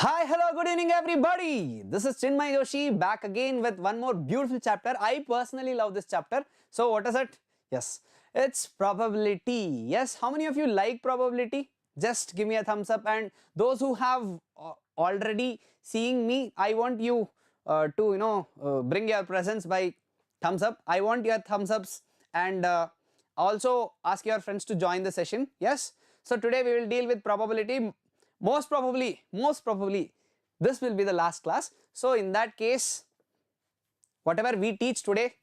Hi, hello, good evening everybody. This is Chinmay Sir back again with one more beautiful chapter. I personally love this chapter. So what is it? Yes, it's probability. Yes, how many of you like probability? Just give me a thumbs up, and those who have already seeing me, I want you to bring your presence by thumbs up. I want your thumbs ups and also ask your friends to join the session. Yes, so today we will deal with probability. Most probably this will be the last class. So in that case, whatever we teach today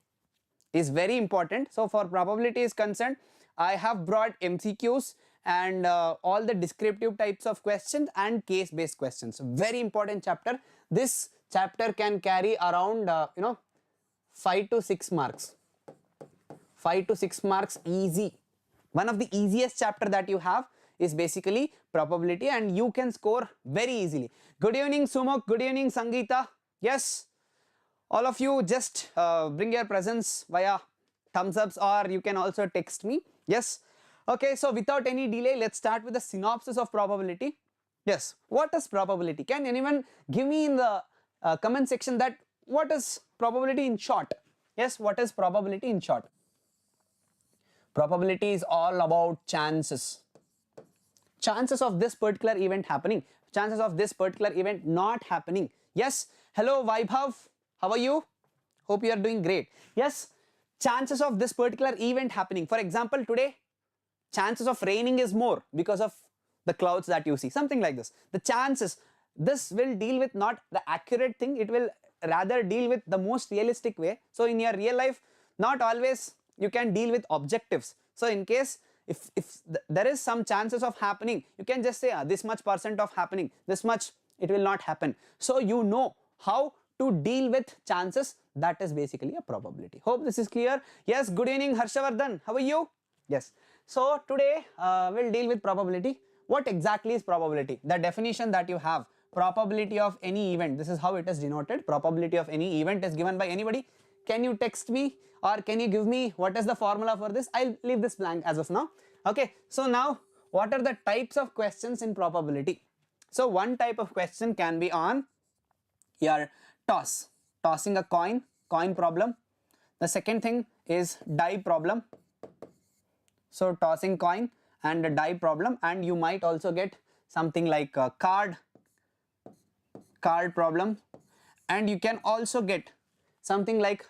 is very important. So for probability is concerned, I have brought MCQs and all the descriptive types of questions and case based questions. Very important chapter. This chapter can carry around 5 to 6 marks. 5 to 6 marks easy. One of the easiest chapter that you have is basically probability, and you can score very easily. Good evening Sumuk, good evening Sangeeta. Yes, all of you just bring your presence via thumbs ups, or you can also text me. Yes, okay, so without any delay, let's start with the synopsis of probability. Yes, what is probability? Can anyone give me in the comment section that what is probability in short? Yes, what is probability in short? Probability is all about chances. Chances of this particular event happening, chances of this particular event not happening. Yes, hello Vaibhav, how are you? Hope you are doing great. Yes, chances of this particular event happening. For example, today chances of raining is more because of the clouds that you see, something like this. The chances, this will deal with not the accurate thing, it will rather deal with the most realistic way. So in your real life, not always you can deal with objectives. So in case if there is some chances of happening, you can just say this much percent of happening, this much it will not happen. So you know how to deal with chances. That is basically a probability. Hope this is clear. Yes, good evening Harshavardhan, how are you? Yes, so today we'll deal with probability. What exactly is probability? The definition that you have, probability of any event, this is how it is denoted. Probability of any event is given by anybody. Can you text me or can you give me what is the formula for this? I'll leave this blank as of now. Okay, so now what are the types of questions in probability? So one type of question can be on your tossing a coin problem. The second thing is die problem. So tossing coin and a die problem, and you might also get something like a card problem, and you can also get something like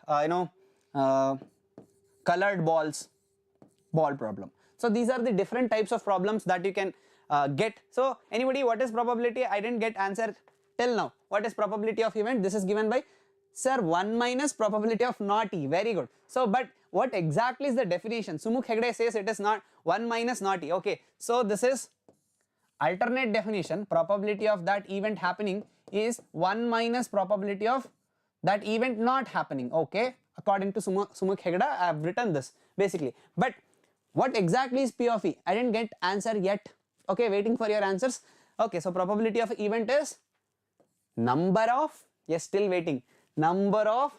colored ball problem. So these are the different types of problems that you can get. So anybody, what is probability? I didn't get answer till now. What is probability of event? This is given by sir, 1 minus probability of not E. Very good. So but what exactly is the definition? Sumuk Hegde says it is not 1 minus not E. Okay, so this is alternate definition. Probability of that event happening is 1 minus probability of that event not happening. Okay, according to Sumuk Hegde, I have written this basically. But what exactly is P of E? I didn't get answer yet. Okay, waiting for your answers. Okay, so probability of event is number of, yes, still waiting, number of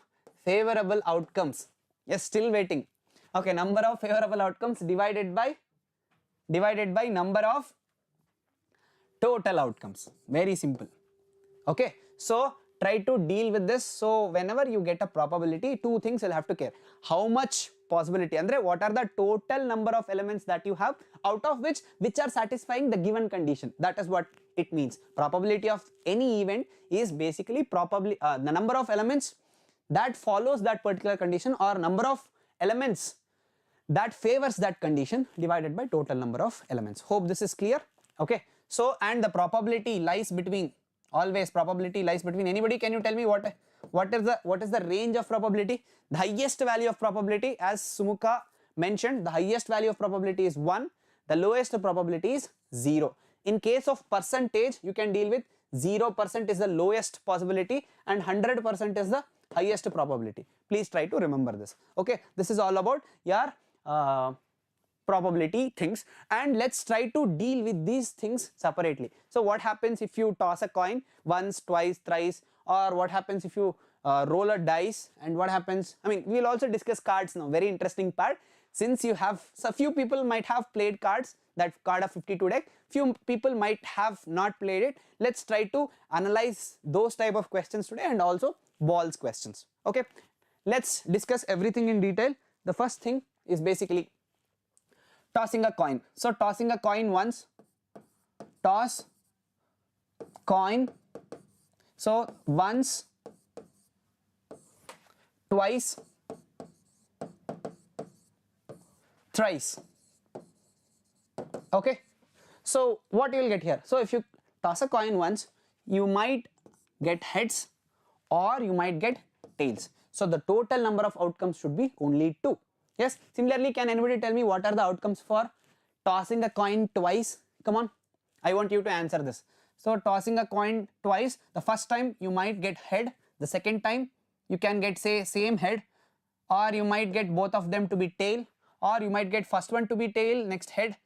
favorable outcomes. Yes, still waiting. Okay, number of favorable outcomes divided by number of total outcomes. Very simple. Okay, so try to deal with this. So whenever you get a probability, two things you'll have to care. How much possibility, andre what are the total number of elements that you have, out of which are satisfying the given condition. That is what it means. Probability of any event is basically probably the number of elements that follows that particular condition, or number of elements that favors that condition divided by total number of elements. Hope this is clear. Okay, so and the probability lies between, always probability lies between, anybody can you tell me what is the range of probability? The highest value of probability, as Sumuka mentioned, the highest value of probability is 1, the lowest probability is 0. In case of percentage, you can deal with 0% is the lowest possibility and 100% is the highest probability. Please try to remember this. Okay, this is all about your probability things, and let's try to deal with these things separately. So what happens if you toss a coin once, twice, thrice, or what happens if you roll a dice, and what happens, I mean, we'll also discuss cards now, very interesting part. Since you have, so few people might have played cards, that card of 52 deck, few people might have not played it. Let's try to analyze those type of questions today and also balls questions. Okay, let's discuss everything in detail. The first thing is basically tossing a coin. So tossing a coin once, toss coin, so once, twice, thrice. Okay, so what you will get here? So if you toss a coin once, you might get heads or you might get tails. So the total number of outcomes should be only 2. Yes, similarly, can anybody tell me what are the outcomes for tossing a coin twice? Come on, I want you to answer this. So tossing a coin twice, the first time you might get head, the second time you can get say same head, or you might get both of them to be tail, or you might get first one to be tail, next head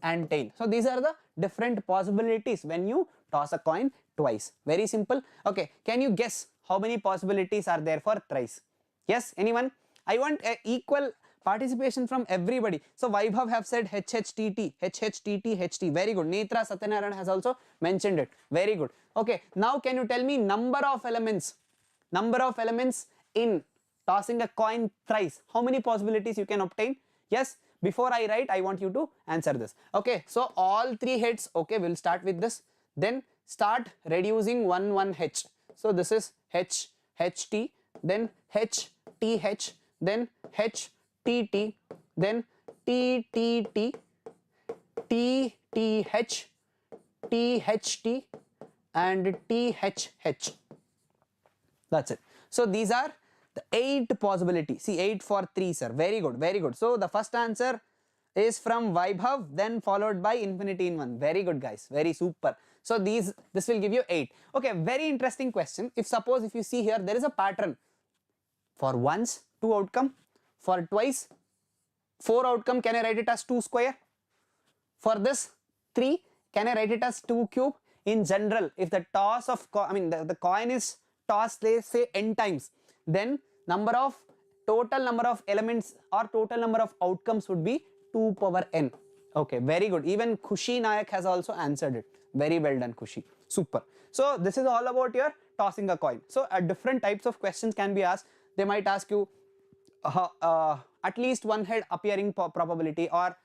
and tail. So these are the different possibilities when you toss a coin twice. Very simple. Okay, can you guess how many possibilities are there for thrice? Yes, anyone? I want equal participation from everybody. So Vaibhav have said HHTT, HHTT, HT. Very good. Netra Satyanarayan has also mentioned it. Very good. Okay, now can you tell me number of elements in tossing a coin thrice? How many possibilities you can obtain? Yes, before I write, I want you to answer this. Okay, so all 3 heads. Okay, we'll start with this. Then start reducing 1 H. So this is H, HT, then H, TH, then H, TT, then TTT, TTH, THT, and THH. That's it. So these are the 8 possibilities. See, 8 for 3, sir. Very good, very good. So the first answer is from Vaibhav, then followed by infinity in 1. Very good, guys. Very super. So this will give you 8. Okay, very interesting question. If suppose if you see here, there is a pattern. For once, 2 outcome. For twice, 4 outcome. Can I write it as 2 square? For this 3, can I write it as 2 cube? In general, if the toss of the coin is tossed, let's say n times, then total number of elements or total number of outcomes would be 2 power n. Okay, very good. Even Khushi Nayak has also answered it. Very well done, Khushi. Super. So this is all about your tossing a coin. So different types of questions can be asked. They might ask you at least 1 head appearing probability, or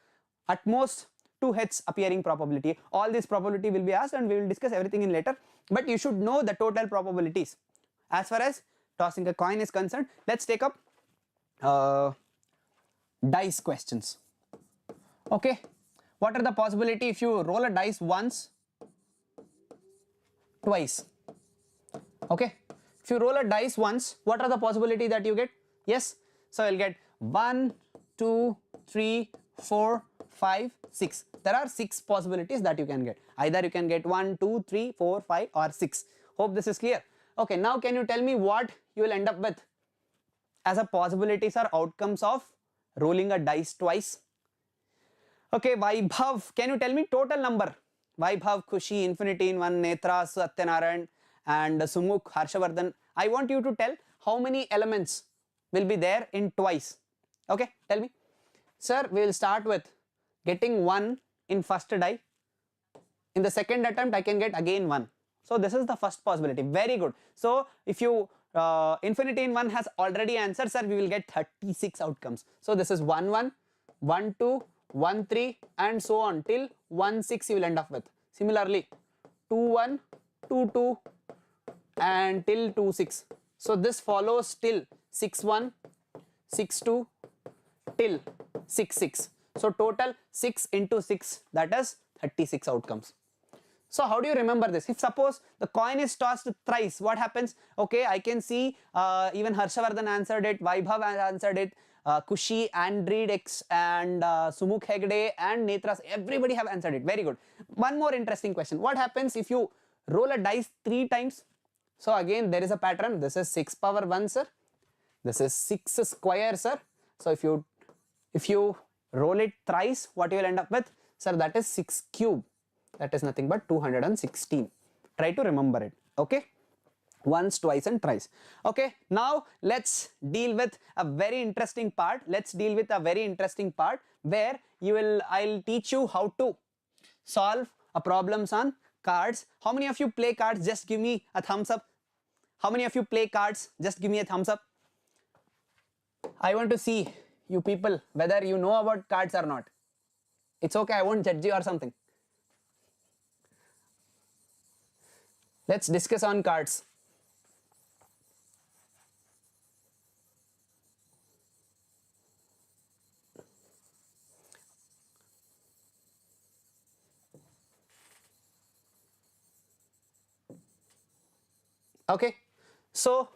at most 2 heads appearing probability. All this probability will be asked and we will discuss everything in later. But you should know the total probabilities. As far as tossing a coin is concerned, let's take up dice questions. Okay, what are the possibility if you roll a dice once, twice? Okay, if you roll a dice once, what are the possibility that you get? Yes, so you'll get 1, 2, 3, 4, 5, 6. There are 6 possibilities that you can get. Either you can get 1, 2, 3, 4, 5 or 6. Hope this is clear. Okay, now can you tell me what you will end up with as a possibilities or outcomes of rolling a dice twice? Okay, Vaibhav, can you tell me total number? Vaibhav, Khushi, Infinity in 1, Netra, Satyanarayan and Sumukh, Harshavardhan. I want you to tell how many elements will be there in twice. Okay, tell me. Sir, we will start with getting 1 in first die. In the second attempt, I can get again 1. So this is the first possibility. Very good. So if you infinity in 1 has already answered, sir, we will get 36 outcomes. So this is 1 1, 1 2, 1 3 and so on till 1 6 you will end up with. Similarly 2 1, 2 2 and till 2 6. So this follows till 6 1, 6 2 till 6 6. So total 6 into 6, that is 36 outcomes. So how do you remember this? If suppose the coin is tossed thrice, what happens? Okay, I can see even Harshavardhan answered it, Vaibhav answered it, Khushi, Andreed X and Sumukh Hegde and Netras, everybody have answered it. Very good. One more interesting question. What happens if you roll a dice 3 times? So again there is a pattern. This is 6 power 1, sir. This is 6 square, sir. So if you roll it thrice, what you will end up with? Sir, that is 6 cube. That is nothing but 216. Try to remember it. Okay, once, twice and thrice. Okay, now let's deal with a very interesting part. Let's deal with a very interesting part where I'll teach you how to solve a problems on cards. How many of you play cards? Just give me a thumbs up. How many of you play cards? Just give me a thumbs up. I want to see you people whether you know about cards or not. It's okay, I won't judge you or something. Let's discuss on cards. Okay, so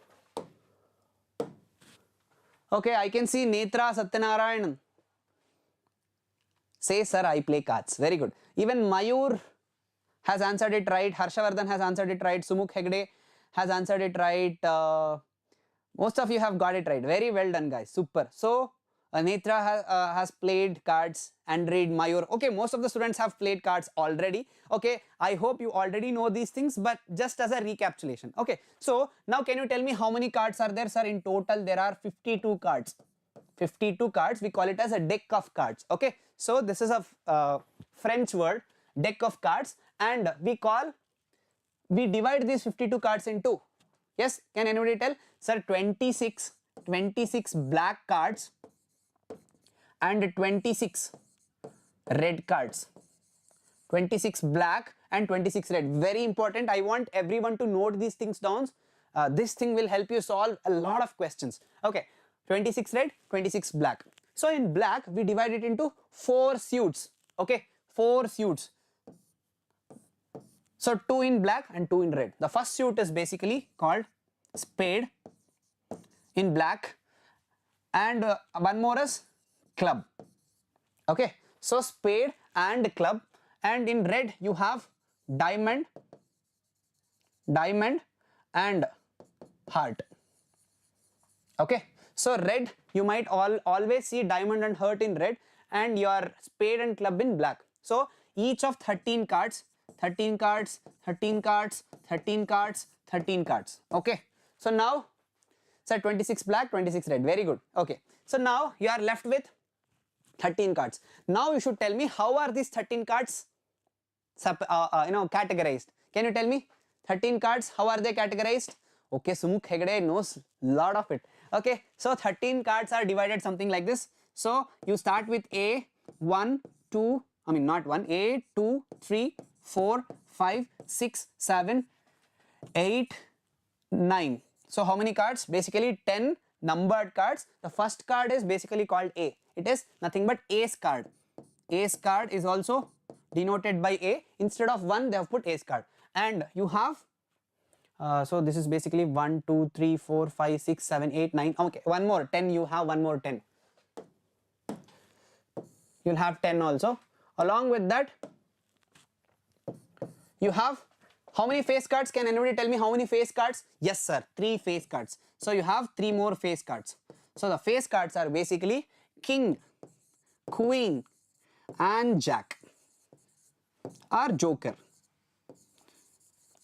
okay, I can see Netra Satyanarayanan. Say, sir, I play cards. Very good. Even Mayur has answered it right. Harshavardhan has answered it right. Sumukh Hegde has answered it right. Most of you have got it right. Very well done, guys. Super. So, Netra has played cards. Android, Mayur. Okay, most of the students have played cards already. Okay, I hope you already know these things, but just as a recapitulation. Okay, so now can you tell me how many cards are there, sir? In total, there are 52 cards. 52 cards. We call it as a deck of cards. Okay, so this is a French word, deck of cards, and we divide these 52 cards into. Yes, can anybody tell? Sir, 26 black cards and 26 red cards. 26 black and 26 red. Very important. I want everyone to note these things down. This thing will help you solve a lot of questions. Okay, 26 red, 26 black. So in black, we divide it into 4 suits. Okay, 4 suits. So 2 in black and 2 in red. The first suit is basically called spade in black, and one more is club. Okay, so spade and club, and in red you have diamond and heart. Okay, so red, you might always see diamond and heart in red, and your spade and club in black. So each of 13 cards, 13 cards, 13 cards, 13 cards, 13 cards. Okay, so now, so 26 black, 26 red. Very good. Okay, so now you are left with 13 cards. Now you should tell me how are these 13 cards categorized. Can you tell me 13 cards, how are they categorized? Okay, Sumukh Hegde knows lot of it. Okay, so 13 cards are divided something like this. So you start with A, 1, 2, I mean not 1, A, 2, 3, 4, 5, 6, 7, 8, 9. So how many cards? Basically 10 numbered cards. The first card is basically called A. It is nothing but Ace card. Ace card is also denoted by A. Instead of 1, they have put Ace card. And you have, so this is basically 1, 2, 3, 4, 5, 6, 7, 8, 9. Okay, one more 10. You have one more 10. You'll have 10 also. Along with that, you have how many face cards? Can anybody tell me how many face cards? Yes, sir, 3 face cards. So you have 3 more face cards. So the face cards are basically king, queen, and jack or joker.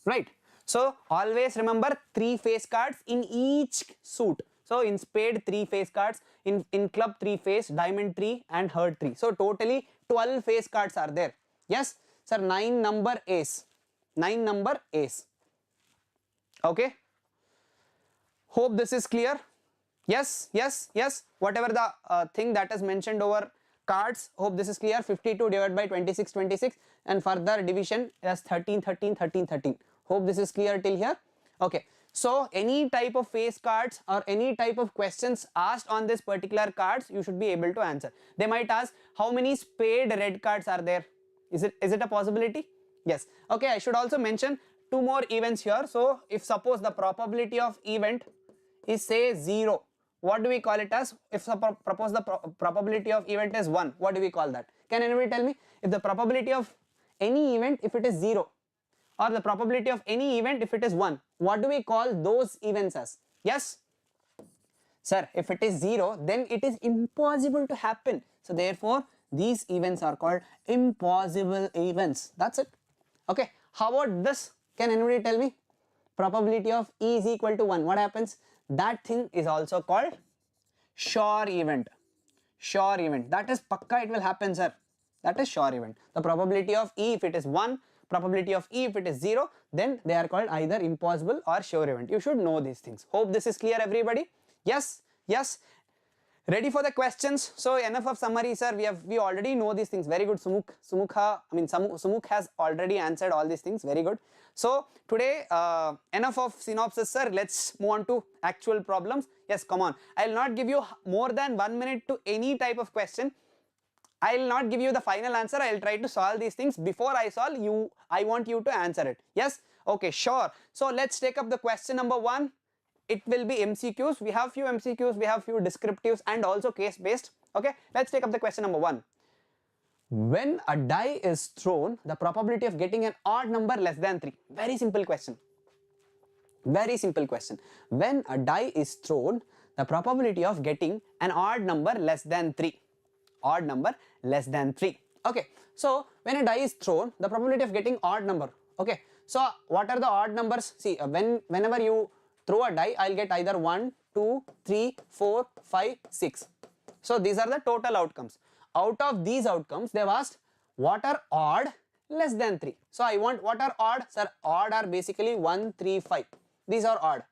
Right. So always remember 3 face cards in each suit. So in spade 3 face cards, in club 3 face, diamond 3 and heart 3. So totally 12 face cards are there. Yes, sir, 9 number ace. 9 number ace. Okay. Hope this is clear. Yes, yes, yes. Whatever the thing that is mentioned over cards, hope this is clear. 52 divided by 26, 26, and further division as 13, 13, 13, 13. Hope this is clear till here. Okay. So any type of face cards or any type of questions asked on this particular cards, you should be able to answer. They might ask how many spade red cards are there. Is it a possibility? Yes. Okay, I should also mention 2 more events here. So if suppose the probability of event is say 0, what do we call it as? If suppose the probability of event is 1, what do we call that? Can anybody tell me? If the probability of any event, if it is 0, or the probability of any event if it is 1, what do we call those events as? Yes? Sir, if it is 0, then it is impossible to happen. So therefore, these events are called impossible events. That's it. Okay, how about this? Can anybody tell me? Probability of E is equal to 1. What happens? That thing is also called sure event. Sure event. That is pakka, it will happen, sir. That is sure event. The probability of E if it is 1, probability of E if it is 0, then they are called either impossible or sure event. You should know these things. Hope this is clear, everybody. Yes, yes. Ready for the questions? So enough of summary, sir. We already know these things. Very good, Sumukh has already answered all these things. Very good. So today enough of synopsis, sir. Let's move on to actual problems. Yes, come on. I'll not give you more than 1 minute to any type of question. I'll not give you the final answer. I'll try to solve these things. Before I solve, I want you to answer it. Yes? Okay, sure. So let's take up the question number 1. It will be MCQs. We have few MCQs, we have few descriptives and also case based. Okay, let's take up the question number 1. When a die is thrown, the probability of getting an odd number less than 3. Very simple question. Very simple question. When a die is thrown, the probability of getting an odd number less than 3. Odd number less than 3. Okay, so when a die is thrown, the probability of getting odd number. Okay, so what are the odd numbers? See, whenever you throw a die, I'll get either 1, 2, 3, 4, 5, 6. So these are the total outcomes. Out of these outcomes, they've asked what are odd less than 3. So I want what are odd? Sir, odd are basically 1, 3, 5. These are odd.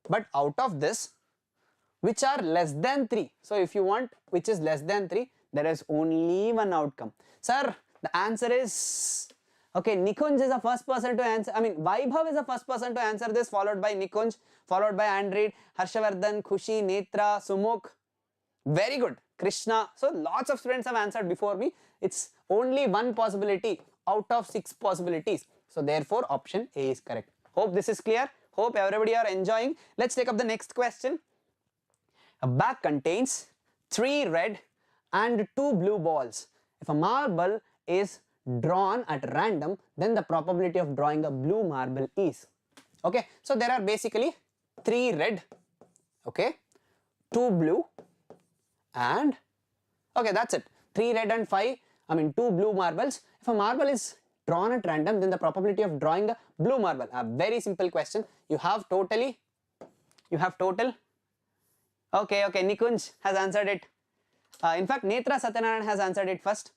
But out of this, which are less than 3? So if you want which is less than 3, there is only one outcome. Sir, the answer is... Okay, Nikunj is the first person to answer. Vaibhav is the first person to answer this, followed by Nikunj, followed by Andreid, Harshavardhan, Khushi, Netra, Sumukh. Very good. Krishna. So lots of students have answered before me. It's only one possibility out of 6 possibilities. So therefore option A is correct. Hope this is clear. Hope everybody are enjoying. Let's take up the next question. A bag contains 3 red and 2 blue balls. If a marble is drawn at random, then the probability of drawing a blue marble is. Okay, so there are basically 3 red, okay, 2 blue, and okay, that's it. 3 red and 2 blue marbles. If a marble is drawn at random, then the probability of drawing a blue marble. A very simple question. You have total. Okay, Nikunj has answered it. In fact, Netra Satyanarayan has answered it first,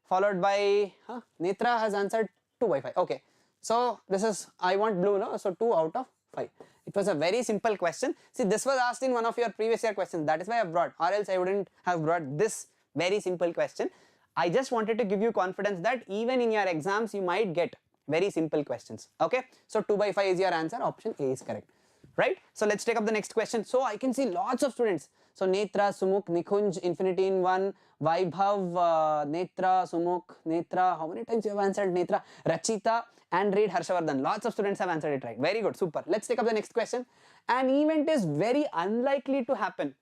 followed by Netra has answered 2 by 5. Okay, so this is, I want blue, no? So 2 out of 5. It was a very simple question. See, this was asked in one of your previous year questions. That is why I have brought, or else I wouldn't have brought this very simple question. I just wanted to give you confidence that even in your exams you might get very simple questions. Okay, so 2 by 5 is your answer. Option A is correct. Right? So let's take up the next question. So I can see lots of students. So Netra, Sumukh, Nikunj, Infinity in 1, Vaibhav, Netra, Sumukh, Netra. How many times you have answered Netra? Rachita, Andreid, Harshavardhan. Lots of students have answered it right. Very good. Super. Let's take up the next question. An event is very unlikely to happen.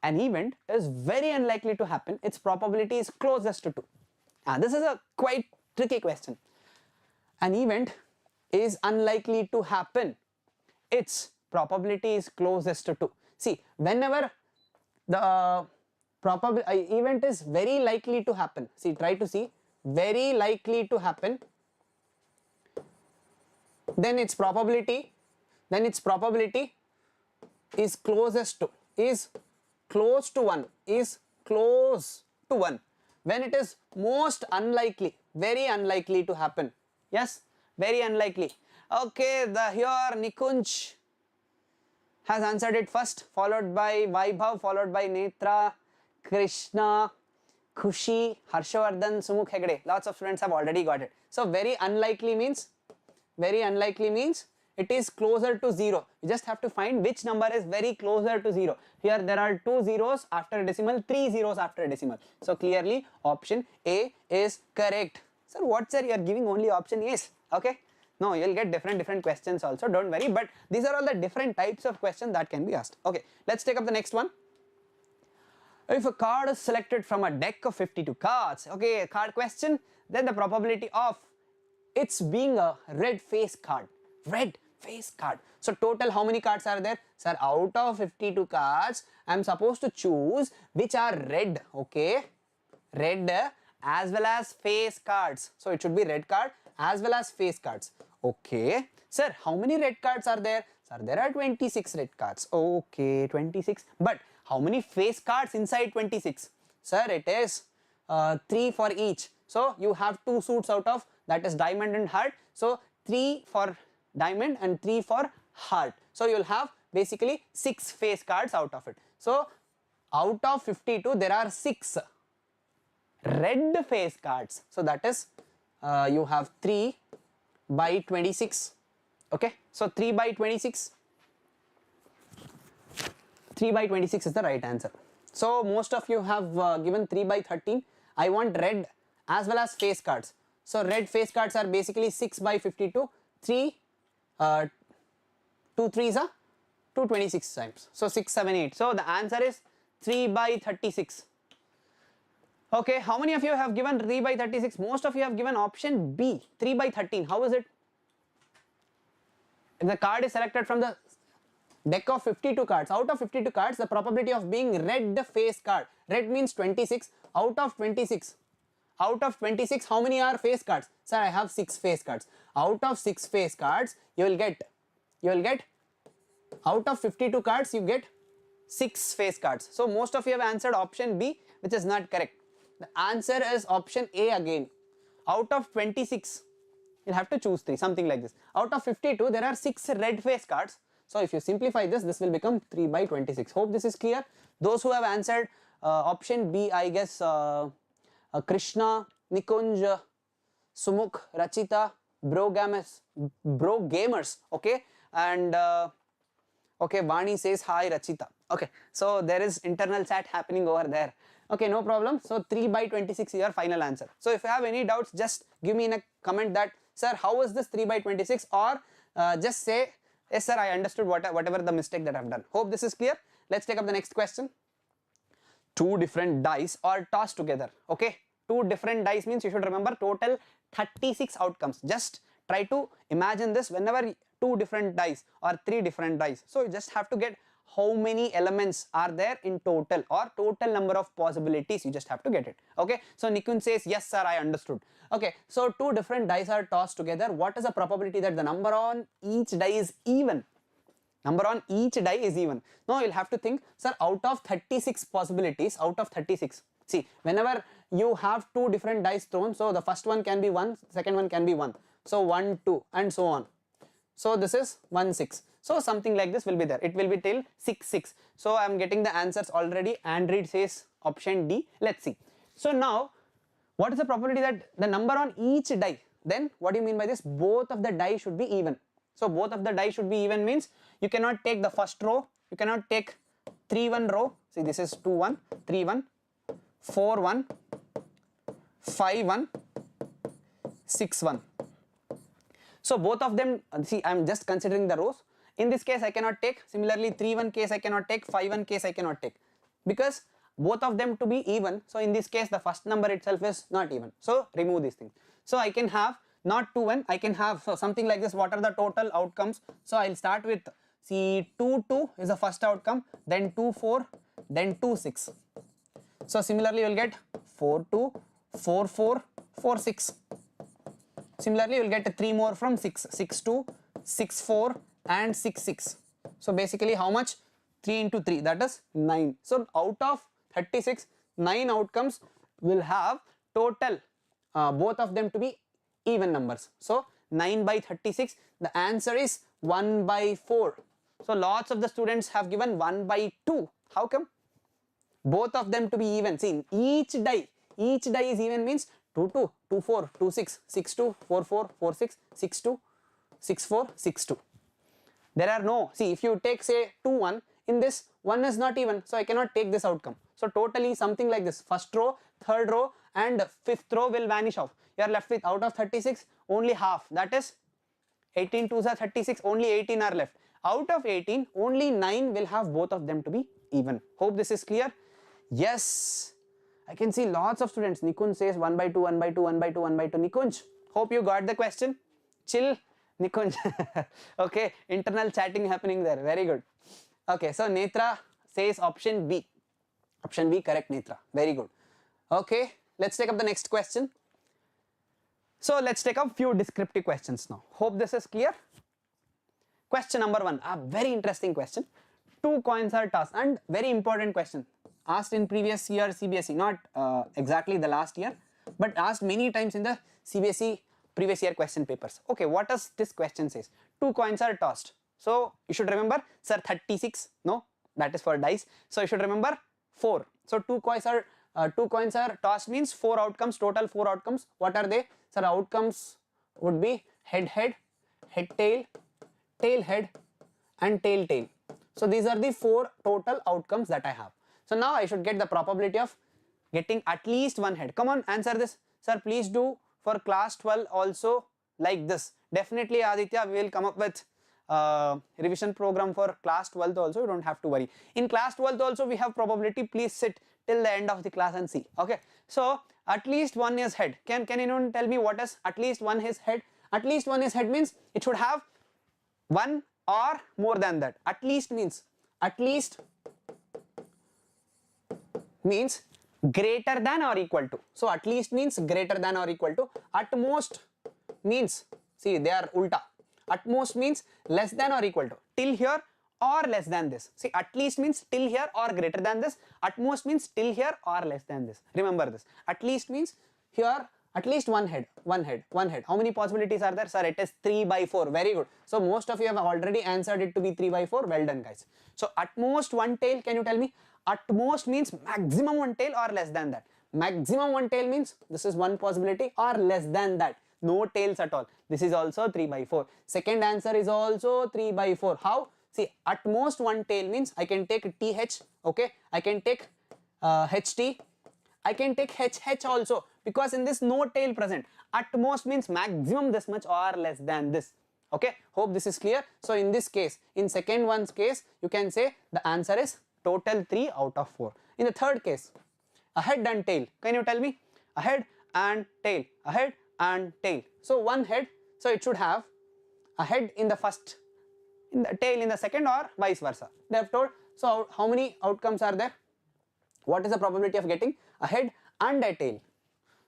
An event is very unlikely to happen. Its probability is closest to 2. This is a quite tricky question. An event is unlikely to happen. Its probability is closest to 2. See, whenever the event is very likely to happen, see, try to see, very likely to happen, then its probability is closest to, is close to 1, is close to 1. When it is most unlikely, very unlikely to happen, yes, very unlikely. Okay, here Nikunj has answered it first, followed by Vaibhav, followed by Netra, Krishna, Khushi, Harshavardhan, Sumukh, Hegde. Lots of students have already got it. So very unlikely means it is closer to 0. You just have to find which number is very closer to 0. Here there are 2 zeros after a decimal, 3 zeros after a decimal. So clearly option A is correct. Sir, what sir, you are giving only option A's? Okay. No, you'll get different questions also, don't worry, but these are all the different types of questions that can be asked. Okay, let's take up the next one. If a card is selected from a deck of 52 cards, okay, a card question, then the probability of its being a red face card. Red face card. So total how many cards are there? Sir, out of 52 cards, I am supposed to choose which are red, okay, red as well as face cards. So it should be red card as well as face cards. Okay, sir, how many red cards are there? Sir, there are 26 red cards. Okay, 26. But how many face cards inside 26? Sir, it is 3 for each. So you have 2 suits out of, that is diamond and heart. So 3 for diamond and 3 for heart. So you'll have basically 6 face cards out of it. So out of 52 there are 6 red face cards. So that is you have 3 by 26. Okay, so 3 by 26. 3 by 26 is the right answer. So most of you have given 3 by 13. I want red as well as face cards. So red face cards are basically 6 by 52. 2 3s are 226 times. So 6, 7, 8. So the answer is 3 by 36. Okay, how many of you have given 3 by 36? Most of you have given option B, 3 by 13. How is it? If the card is selected from the deck of 52 cards, out of 52 cards, the probability of being red face card, red means 26, out of 26, how many are face cards? Sir, I have 6 face cards. Out of 6 face cards, you will get, out of 52 cards, you get 6 face cards. So most of you have answered option B, which is not correct. The answer is option A again. Out of 26, you'll have to choose 3, something like this. Out of 52, there are 6 red face cards. So if you simplify this, this will become 3 by 26. Hope this is clear. Those who have answered option B, I guess Krishna, Nikunj, Sumukh, Rachita, Bro Gamers, okay, and okay, Vani says hi Rachita. Okay, so there is internal chat happening over there. Okay, no problem. So 3 by 26 is your final answer. So if you have any doubts, just give me in a comment that, sir, how is this 3 by 26, or just say, yes sir, I understood whatever the mistake that I have done. Hope this is clear. Let's take up the next question. 2 different dice are tossed together. Okay, 2 different dice means you should remember total 36 outcomes. Just try to imagine this whenever 2 different dice or 3 different dice. So you just have to get how many elements are there in total, or total number of possibilities, you just have to get it. Okay, so Nikun says, yes sir, I understood. Okay, so 2 different dice are tossed together. What is the probability that the number on each die is even? Number on each die is even. Now you'll have to think, sir, out of 36 possibilities, out of 36, see, whenever you have 2 different dice thrown, so the first one can be 1, second one can be 1. So 1, 2 and so on. So this is 1, 6. So something like this will be there. It will be till 6, 6. So I am getting the answers already. Android says option D. Let's see. So now, what is the probability that the number on each die? Then what do you mean by this? Both of the die should be even. So both of the die should be even means you cannot take the first row. You cannot take 3, 1 row. See, this is 2, 1, 3, 1, 4, 1, 5, 1, 6, 1. So both of them, see, I am just considering the rows. In this case I cannot take, similarly 3, 1 case I cannot take, 5, 1 case I cannot take, because both of them to be even. So in this case the first number itself is not even. So remove these things. So I can have not 2, 1, I can have, so something like this. What are the total outcomes? So I'll start with, see, 2, 2 is the first outcome, then 2, 4, then 2, 6. So similarly you will get 4, 2, 4, 4, 4, 6. Similarly you will get 3 more from 6, 6, 2, 6, 4 and 6, 6. So basically how much? 3 into 3, that is 9. So out of 36, 9 outcomes will have total both of them to be even numbers. So 9 by 36, the answer is 1 by 4. So lots of the students have given 1 by 2. How come? Both of them to be even. See, each die is even means 2, 2, 2, 4, 2, 6, 6, 2, 4, 4, 4, 6, 6, 2, 6, 4, 6, 2. There are no, see, if you take say 2, 1, in this 1 is not even, so I cannot take this outcome. So totally something like this, first row, third row and fifth row will vanish off. You are left with, out of 36, only half, that is 18 2s are 36, only 18 are left. Out of 18, only 9 will have both of them to be even. Hope this is clear. Yes, I can see lots of students. Nikunj says 1 by 2, 1 by 2, 1 by 2, 1 by 2. Nikunj, hope you got the question. Chill, Nikunj. Okay, internal chatting happening there. Very good. Okay, so Netra says option B. Option B, correct, Netra. Very good. Okay, let's take up the next question. So let's take up few descriptive questions now. Hope this is clear. Question number 1, a very interesting question. 2 coins are tossed, and very important question. asked in previous year CBSE, not exactly the last year, but asked many times in the CBSE previous year question papers. Okay, what does this question says? Two coins are tossed. So you should remember, sir, 36, no, that is for dice. So you should remember 4. So two coins are tossed means 4 outcomes, total 4 outcomes. What are they? Sir, outcomes would be head head, head tail, tail head, and tail tail. So these are the 4 total outcomes that I have. So now I should get the probability of getting at least one head. Come on, answer this. Sir, please do for class 12 also like this. Definitely, Aditya, we will come up with revision program for class 12th also. You don't have to worry. In class 12th also we have probability. Please sit till the end of the class and see. Okay. So at least one is head. Can anyone tell me what is at least one is head? At least one is head means it should have one or more than that. At least means greater than or equal to. So at least means greater than or equal to. At most means, see, they are ulta. At most means less than or equal to. Till here or less than this. See, at least means till here or greater than this. At most means till here or less than this. Remember this. At least means here at least one head. How many possibilities are there? Sir, it is 3 by 4. Very good. So most of you have already answered it to be 3 by 4. Well done, guys. So at most one tail, can you tell me? At most means maximum one tail or less than that. Maximum one tail means this is one possibility or less than that. No tails at all. This is also 3 by 4. Second answer is also 3 by 4. How? See, at most one tail means I can take TH, okay? I can take HT. I can take HH also, because in this no tail present. At most means maximum this much or less than this. Okay, hope this is clear. So in this case, in second one's case, you can say the answer is total 3 out of 4. In the third case, a head and tail. Can you tell me? A head and tail. A head and tail. So one head, so it should have a head in the first, in the tail in the second, or vice versa. They have told. So how many outcomes are there? What is the probability of getting a head and a tail?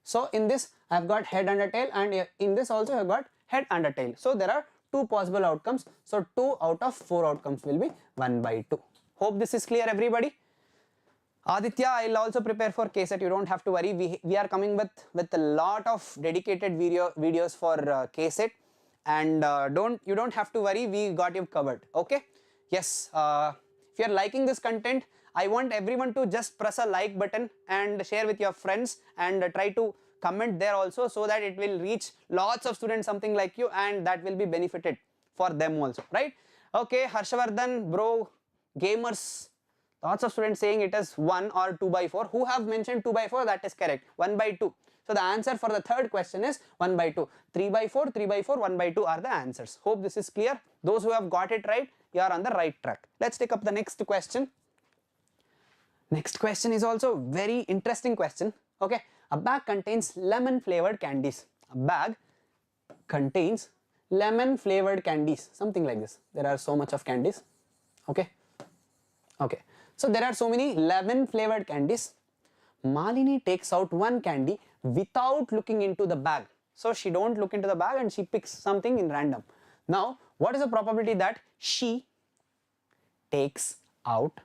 So in this I have got head and a tail, and in this also I have got head and a tail. So there are 2 possible outcomes. So 2 out of 4 outcomes will be 1 by 2. Hope this is clear, everybody. Aditya, I'll also prepare for KSET. You don't have to worry. We are coming with a lot of dedicated videos for KSET, and you don't have to worry. We got you covered. Okay. Yes. If you are liking this content, I want everyone to just press a like button and share with your friends, and try to comment there also, so that it will reach lots of students, something like you, and that will be benefited for them also, right? Okay, Harshavardhan, bro, gamers, lots of students saying it is 1 or 2 by 4. Who have mentioned 2 by 4? That is correct. 1 by 2. So the answer for the third question is 1 by 2. 3 by 4, 3 by 4, 1 by 2 are the answers. Hope this is clear. Those who have got it right, you are on the right track. Let's take up the next question. Next question is also very interesting question. Okay, a bag contains lemon flavored candies. A bag contains lemon flavored candies, something like this. There are so much of candies. Okay. So there are so many lemon flavored candies. Malini takes out one candy without looking into the bag. So she don't look into the bag and she picks something in random. Now, what is the probability that she takes out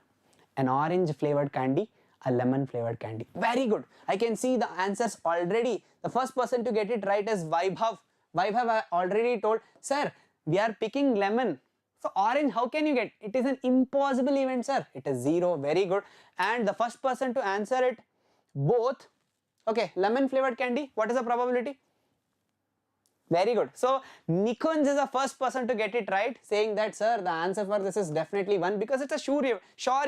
an orange flavored candy, a lemon flavored candy? Very good. I can see the answers already. The first person to get it right is Vaibhav. Vaibhav already told, sir, we are picking lemon. So orange, how can you get? It is an impossible event, sir. It is 0. Very good. And the first person to answer it both. Okay, lemon flavored candy. What is the probability? Very good. So Nikunj is the first person to get it right, saying that, sir, the answer for this is definitely 1, because it's a sure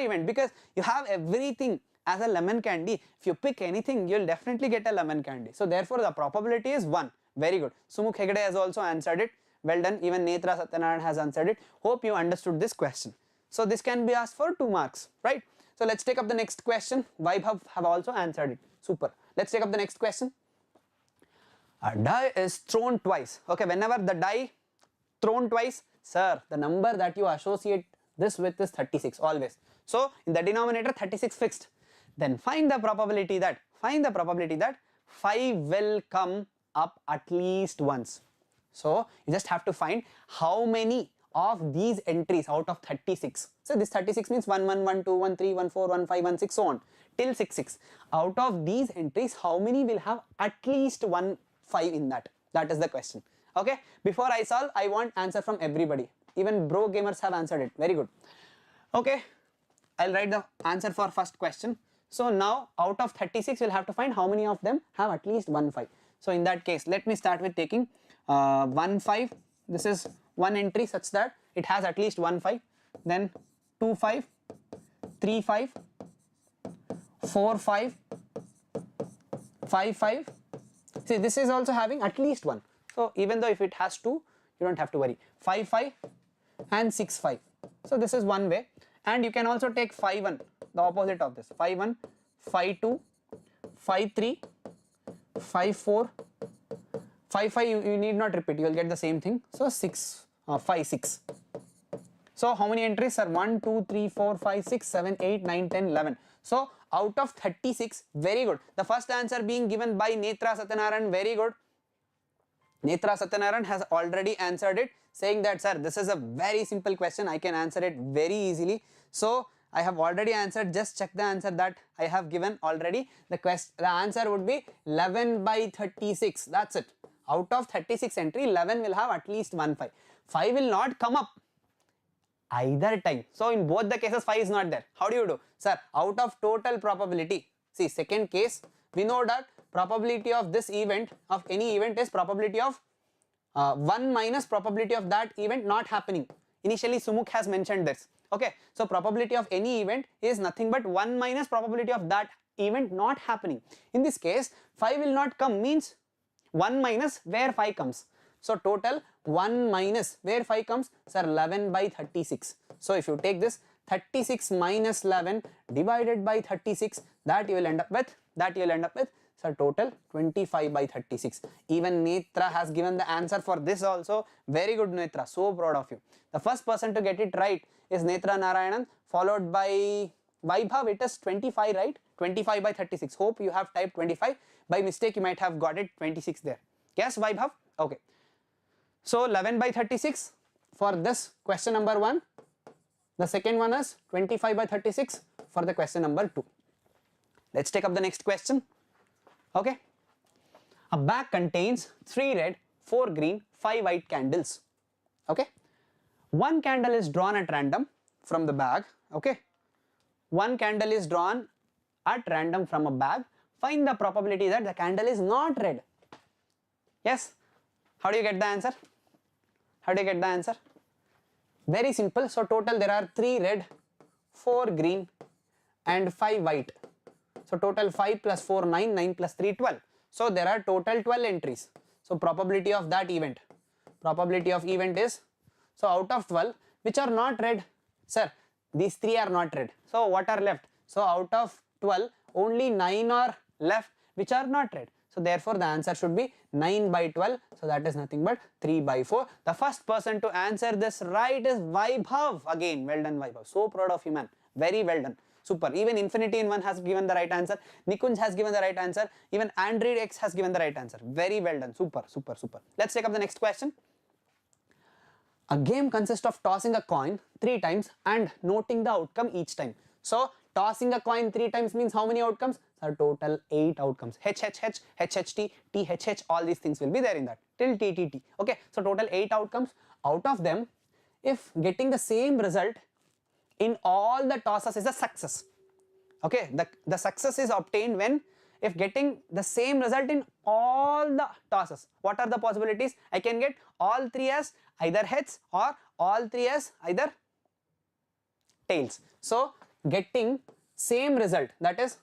event, because you have everything as a lemon candy. If you pick anything, you'll definitely get a lemon candy. So therefore the probability is 1. Very good. Sumukh Hegde has also answered it. Well done. Even Netra Satyanarayan has answered it. Hope you understood this question. So this can be asked for 2 marks, right? So let's take up the next question. Vaibhav have also answered it. Super. Let's take up the next question. A die is thrown twice. Okay, whenever the die thrown twice, sir, the number that you associate this with is 36 always. So in the denominator 36 fixed. Then find the probability that 5 will come up at least once. So you just have to find how many of these entries out of 36. So this 36 means 1, 1, 1, 2, 1, 3, 1, 4, 1, 5, 1, 6, so on till 6, 6. Out of these entries, how many will have at least 1, 5 in that? That is the question. Okay, before I solve, I want answer from everybody. Even bro gamers have answered it. Very good. Okay, I'll write the answer for first question. So now out of 36, we'll have to find how many of them have at least 1, 5. So in that case, let me start with taking 1, 5. This is one entry such that it has at least 1, 5. Then 2, 5, 3, 5, 4, 5, 5, 5. See, this is also having at least 1. So even though if it has 2, you don't have to worry. 5, 5 and 6, 5. So this is one way. And you can also take 5, 1, the opposite of this. 5, 1, 5, 2, 5, 3, 5, 4, 5, 5, you need not repeat, you will get the same thing. So 6, 5, 6. So how many entries are 1, 2, 3, 4, 5, 6, 7, 8, 9, 10, 11. So out of 36, very good. The first answer being given by Netra Satyanarayan, very good. Netra Satyanarayan has already answered it, saying that, sir, this is a very simple question, I can answer it very easily. So I have already answered, just check the answer that I have given already. The answer would be 11 by 36, that's it. Out of 36 entry, 11 will have at least 1, 5. 5 will not come up either time. So in both the cases, 5 is not there. How do you do? Sir, out of total probability, see second case, we know that probability of this event, of any event, is probability of 1 minus probability of that event not happening. Initially Sumukh has mentioned this. Okay, so probability of any event is nothing but 1 minus probability of that event not happening. In this case, 5 will not come, means 1 minus where 5 comes. So total 1 minus where 5 comes, sir, 11 by 36. So if you take this 36 minus 11 divided by 36, that you will end up with, so total 25 by 36. Even Netra has given the answer for this also. Very good, Netra, so proud of you. The first person to get it right is Netra Narayanan, followed by Vaibhav. It is 25, right? 25 by 36. Hope you have typed 25. By mistake, you might have got it 26 there. Yes, Vaibhav? Okay. So 11 by 36 for this question number 1. The second one is 25 by 36 for the question number 2. Let's take up the next question. Okay. A bag contains 3 red, 4 green, 5 white candles. Okay. One candle is drawn at random from the bag. Okay. One candle is drawn at random from a bag. Find the probability that the candle is not red. Yes. How do you get the answer? How do you get the answer? Very simple. So total there are 3 red, 4 green and 5 white. So total 5 plus 4, 9, 9 plus 3, 12. So there are total 12 entries. So probability of that event. Probability of event is, so out of 12, which are not red? Sir, these 3 are not red. So what are left? So out of 12, only 9 are left which are not red. So therefore the answer should be 9 by 12. So that is nothing but 3 by 4. The first person to answer this right is Vaibhav. Again, well done Vaibhav. So proud of you, man. Very well done. Super. Even Infinity in 1 has given the right answer. Nikunj has given the right answer. Even Android X has given the right answer. Very well done. Super, super, super. Let's take up the next question. A game consists of tossing a coin 3 times and noting the outcome each time. So tossing a coin 3 times means how many outcomes? Sir, total 8 outcomes. HHH, HHT, THH, all these things will be there in that till TTT. Okay, so total 8 outcomes. Out of them, if getting the same result in all the tosses is a success. Okay, the success is obtained when, if getting the same result in all the tosses. What are the possibilities? I can get all 3 as either heads or all 3 as either tails. So getting same result, that is,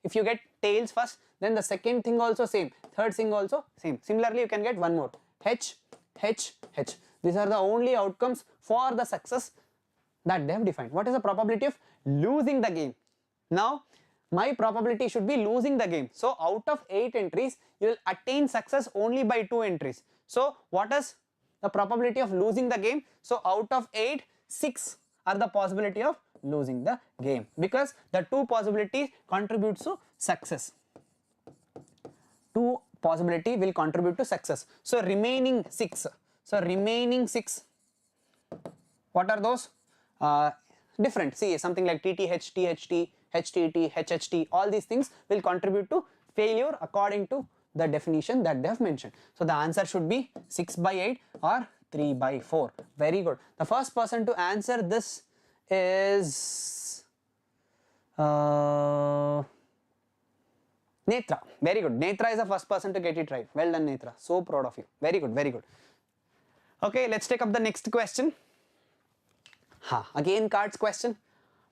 if you get tails first, then the second thing also same, third thing also same. Similarly, you can get one more, H, H, H. These are the only outcomes for the success that they have defined. What is the probability of losing the game? Now, my probability should be losing the game. So out of 8 entries, you will attain success only by 2 entries. So what is the probability of losing the game? So out of 8, 6 are the possibility of losing the game, because the 2 possibilities contributes to success. 2 possibility will contribute to success. So remaining 6. So remaining 6 What are those? Different. See, something like TTH, THT, HTT, HHT, all these things will contribute to failure according to the definition that they have mentioned. So the answer should be 6 by 8 or 3 by 4. Very good. The first person to answer this is Netra. Very good. Netra is the first person to get it right. Well done, Netra. So proud of you. Very good, very good. Okay, let's take up the next question. Again cards question.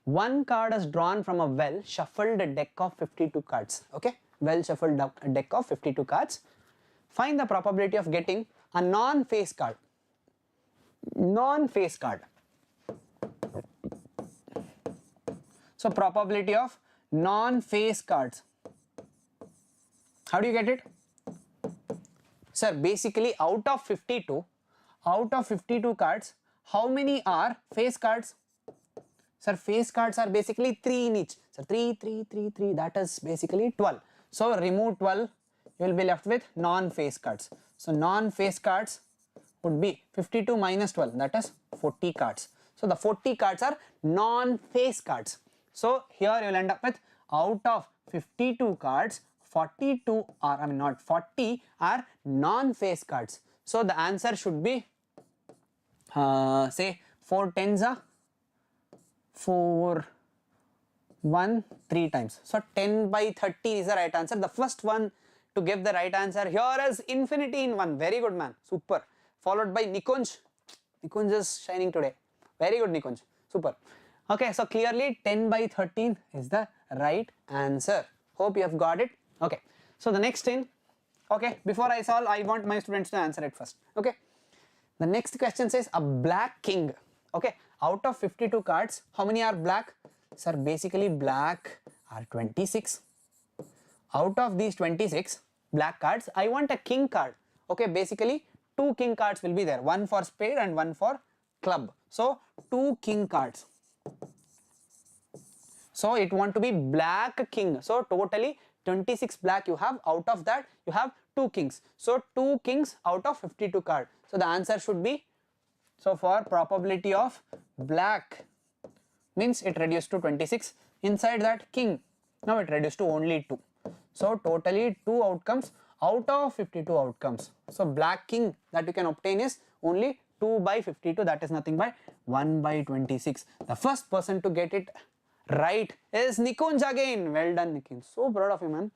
One card is drawn from a well shuffled deck of 52 cards. Okay, well shuffled deck of 52 cards. Find the probability of getting a non-face card. Non-face card. So probability of non-face cards. How do you get it? Sir, basically out of 52 cards, how many are face cards? Sir, face cards are basically 3 in each. So 3, 3, 3, 3, that is basically 12. So remove 12, you will be left with non-face cards. So non-face cards would be 52 minus 12, that is 40 cards. So the 40 cards are non-face cards. So here you will end up with out of 52 cards, 42 are, I mean not 40 are non-face cards. So the answer should be say 4 tens are 4 1 3 times. So 10 by 30 is the right answer. The first one to give the right answer here is infinity in 1. Very good, man. Super. Followed by Nikunj. Nikunj is shining today. Very good, Nikunj. Super. Okay, so clearly 10 by 13 is the right answer. Hope you have got it. Okay, so the next thing, okay, before I solve, I want my students to answer it first. Okay, the next question says a black king. Okay, out of 52 cards, how many are black? Sir, basically black are 26. Out of these 26 black cards, I want a king card. Okay, basically 2 king cards will be there, one for spade and one for club. So 2 king cards. So it want to be black king. So totally 26 black you have. Out of that you have 2 kings. So 2 kings out of 52 card. So the answer should be, so for probability of black means it reduced to 26. Inside that king, now it reduced to only 2. So totally 2 outcomes out of 52 outcomes. So black king that you can obtain is only 2 by 52, that is nothing but 1 by 26. The first person to get it right is Nikunj again. Well done, Nikunj. So proud of you, man.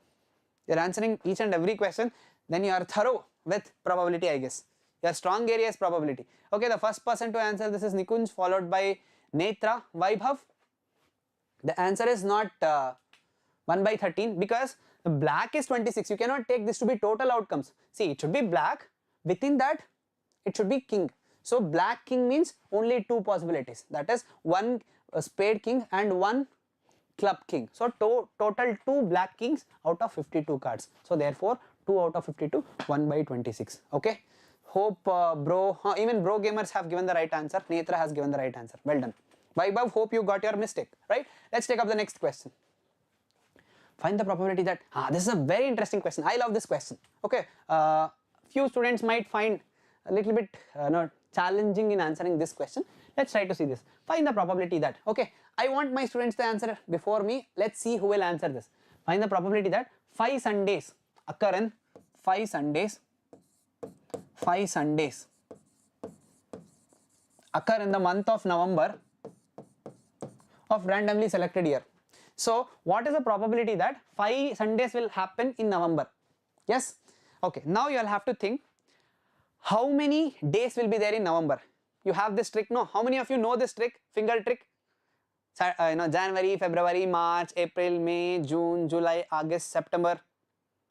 You're answering each and every question. Then you are thorough with probability, I guess. Your strong area is probability. Okay, the first person to answer this is Nikunj, followed by Netra. Vaibhav. The answer is not 1 by 13 because the black is 26. You cannot take this to be total outcomes. See, it should be black. Within that, it should be king. So black king means only 2 possibilities. That is 1 spade king and 1 club king. So total 2 black kings out of 52 cards. So therefore 2 out of 52, 1 by 26. Okay. Hope even bro gamers have given the right answer. Netra has given the right answer. Well done. Vaibhav, hope you got your mistake. Right. Let's take up the next question. Find the probability that, this is a very interesting question. I love this question. Okay. Few students might find a little bit challenging in answering this question. Let's try to see this. Find the probability that, okay, I want my students to answer before me. Let's see who will answer this. Find the probability that 5 Sundays occur in 5 Sundays occur in the month of November of randomly selected year. So what is the probability that 5 Sundays will happen in November? Yes. Okay, now you will have to think how many days will be there in November. You have this trick, no? How many of you know this trick, finger trick? January, February, March, April, May, June, July, August, September,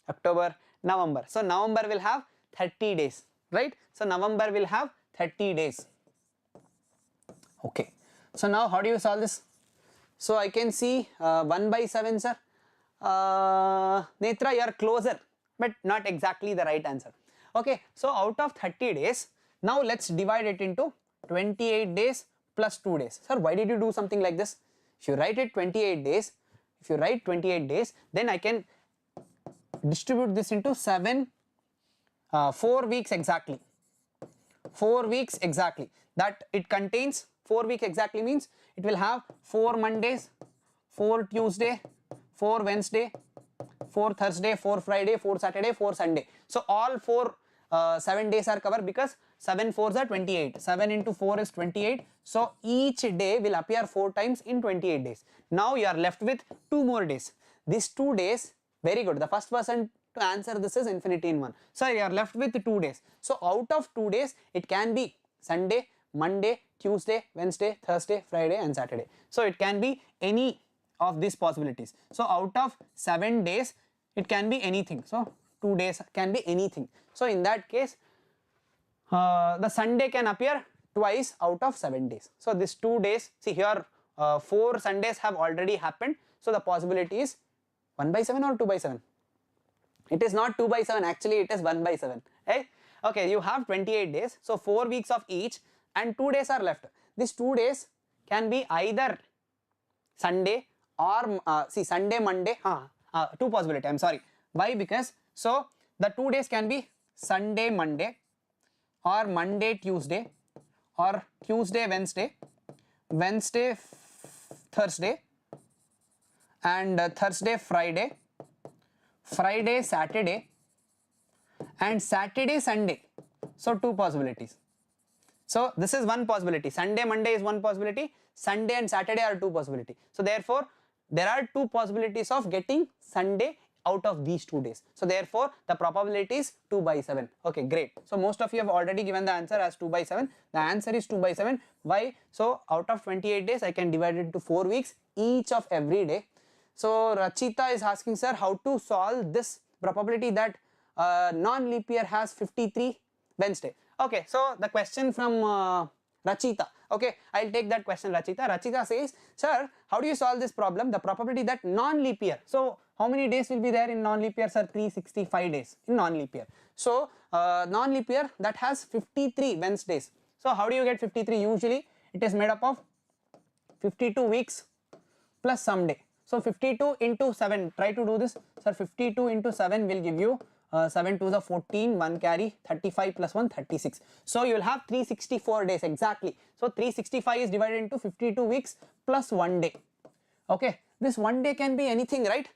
October, November. So November will have 30 days, right? So November will have 30 days. Okay. So now how do you solve this? So I can see 1 by 7, sir. Netra, you are closer, but not exactly the right answer. Okay. So out of 30 days, now let's divide it into 28 days plus 2 days. Sir, why did you do something like this? If you write it 28 days, then I can distribute this into 4 weeks exactly. 4 weeks exactly. That it contains 4 weeks exactly means it will have 4 Mondays, 4 Tuesday, 4 Wednesday, 4 Thursday, 4 Friday, 4 Saturday, 4 Sunday. So all 7 days are covered because 7 4s are 28. 7 into 4 is 28. So each day will appear 4 times in 28 days. Now you are left with 2 more days. These 2 days, very good. The first person to answer this is infinity in 1. So you are left with 2 days. So out of 2 days, it can be Sunday, Monday, Tuesday, Wednesday, Thursday, Friday and Saturday. So it can be any of these possibilities. So out of 7 days, it can be anything. So 2 days can be anything. So in that case, the Sunday can appear twice out of 7 days. So this 2 days, see here 4 Sundays have already happened. So the possibility is 1 by 7 or 2 by 7. It is not 2 by 7, actually it is 1 by 7. Right? Okay, you have 28 days. So 4 weeks of each and 2 days are left. These 2 days can be either Sunday or Sunday, Monday, 2 possibility, I'm sorry. Why? Because so the 2 days can be Sunday, Monday or Monday, Tuesday or Tuesday, Wednesday, Wednesday, Thursday and Thursday, Friday, Friday, Saturday and Saturday, Sunday. So 2 possibilities. So this is one possibility. Sunday, Monday is one possibility. Sunday and Saturday are 2 possibilities. So therefore, there are 2 possibilities of getting Sunday out of these 2 days. So therefore, the probability is 2 by 7. Okay, great. So most of you have already given the answer as 2 by 7. The answer is 2 by 7. Why? So out of 28 days, I can divide it into 4 weeks, each of every day. So Rachita is asking, sir, how to solve this probability that non-leap year has 53 Wednesday. Okay, so the question from Rachita. Okay, I'll take that question, Rachita. Rachita says, sir, how do you solve this problem? The probability that non-leap year. So how many days will be there in non-leap year, sir? 365 days in non-leap year. So non-leap year that has 53 Wednesdays. So how do you get 53? Usually it is made up of 52 weeks plus some day. So 52 into 7, try to do this. Sir, 52 into 7 will give you 7 to the 14, 1 carry, 35 plus 1, 36. So you will have 364 days exactly. So 365 is divided into 52 weeks plus 1 day. Okay, this 1 day can be anything, right?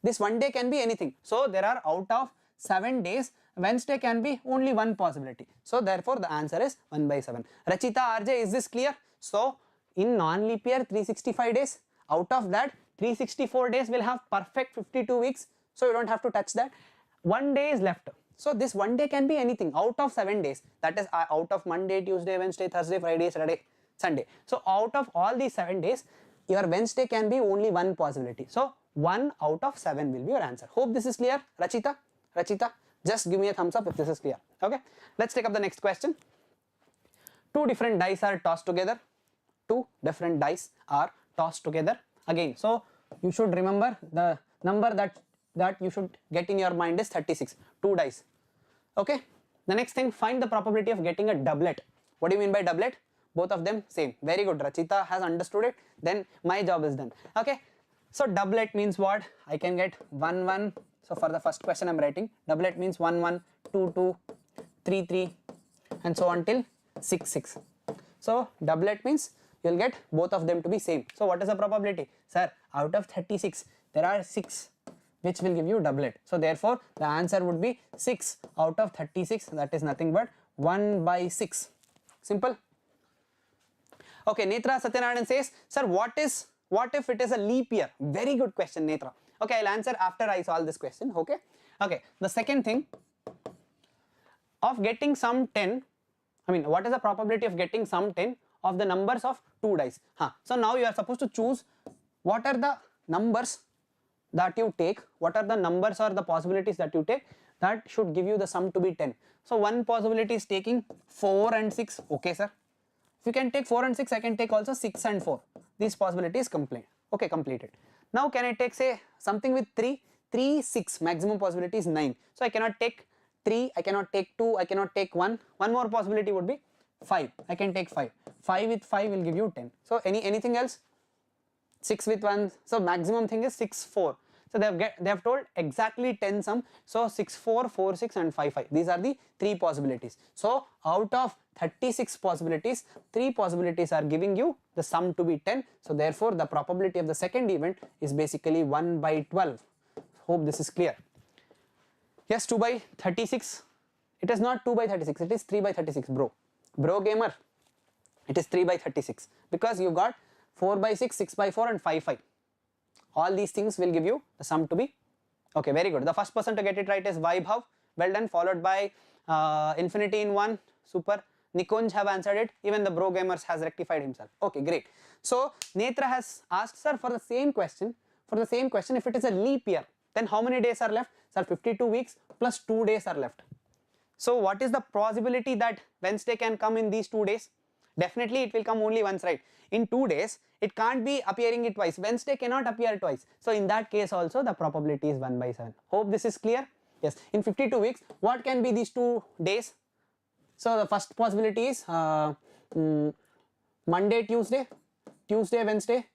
This 1 day can be anything. So there are out of 7 days, Wednesday can be only one possibility. So therefore the answer is 1 by 7. Rachita, RJ, is this clear? So in non-leap year 365 days, out of that 364 days will have perfect 52 weeks. So you don't have to touch that. 1 day is left. So this 1 day can be anything out of 7 days. That is out of Monday, Tuesday, Wednesday, Thursday, Friday, Saturday, Sunday. So out of all these 7 days, your Wednesday can be only one possibility. So 1 out of 7 will be your answer. Hope this is clear, Rachita. Rachita, just give me a thumbs up if this is clear. Okay, let's take up the next question. 2 different dice are tossed together. 2 different dice are tossed together. Again, so you should remember the number that you should get in your mind is 36. 2 dice. Okay, the next thing, find the probability of getting a doublet. What do you mean by doublet? Both of them same. Very good, Rachita has understood it. Then my job is done. Okay, so doublet means what? I can get 1 1. So for the first question I'm writing, doublet means 1 1, 2 2, 3 3 and so on till 6 6. So doublet means you'll get both of them to be same. So what is the probability? Sir, out of 36 there are 6 which will give you doublet. So therefore the answer would be 6 out of 36, that is nothing but 1 by 6. Simple. Okay, Netra Satyanarayan says, sir, what if it is a leap year? Very good question, Netra. Okay, I'll answer after I solve this question. Okay. Okay, the second thing, of getting some 10, I mean, what is the probability of getting some 10 of the numbers of 2 dice? So now you are supposed to choose what are the numbers that you take, what are the numbers or the possibilities that you take that should give you the sum to be 10. So one possibility is taking 4 and 6. Okay, sir. If you can take 4 and 6, I can take also 6 and 4. These possibilities complete. Okay, completed. Now can I take, say, something with 3? 3, 6, maximum possibility is 9. So I cannot take 3, I cannot take 2, I cannot take 1. One more possibility would be 5. I can take 5. 5 with 5 will give you 10. So anything else? 6 with 1. So maximum thing is 6, 4. So they have told exactly 10 sum. So 6, 4, 4, 6 and 5, 5. These are the 3 possibilities. So out of 36 possibilities, 3 possibilities are giving you the sum to be 10. So therefore the probability of the second event is basically 1 by 12. Hope this is clear. Yes, 2 by 36. It is not 2 by 36, it is 3 by 36, bro. Bro gamer, it is 3 by 36 because you got 4 by 6, 6 by 4 and 5, 5. All these things will give you the sum to be. Okay, very good. The first person to get it right is Vaibhav. Well done. Followed by Infinity in 1. Super. Nikunj have answered it. Even the bro gamers has rectified himself. Okay, great. So Netra has asked, sir, for the same question, if it is a leap year, then how many days are left? Sir, 52 weeks plus 2 days are left. So what is the possibility that Wednesday can come in these 2 days? Definitely it will come only once, right? In 2 days, it can't be appearing it twice. Wednesday cannot appear twice. So in that case also the probability is 1 by 7. Hope this is clear. Yes, in 52 weeks, what can be these 2 days? So the first possibility is Monday, Tuesday, Tuesday, Wednesday,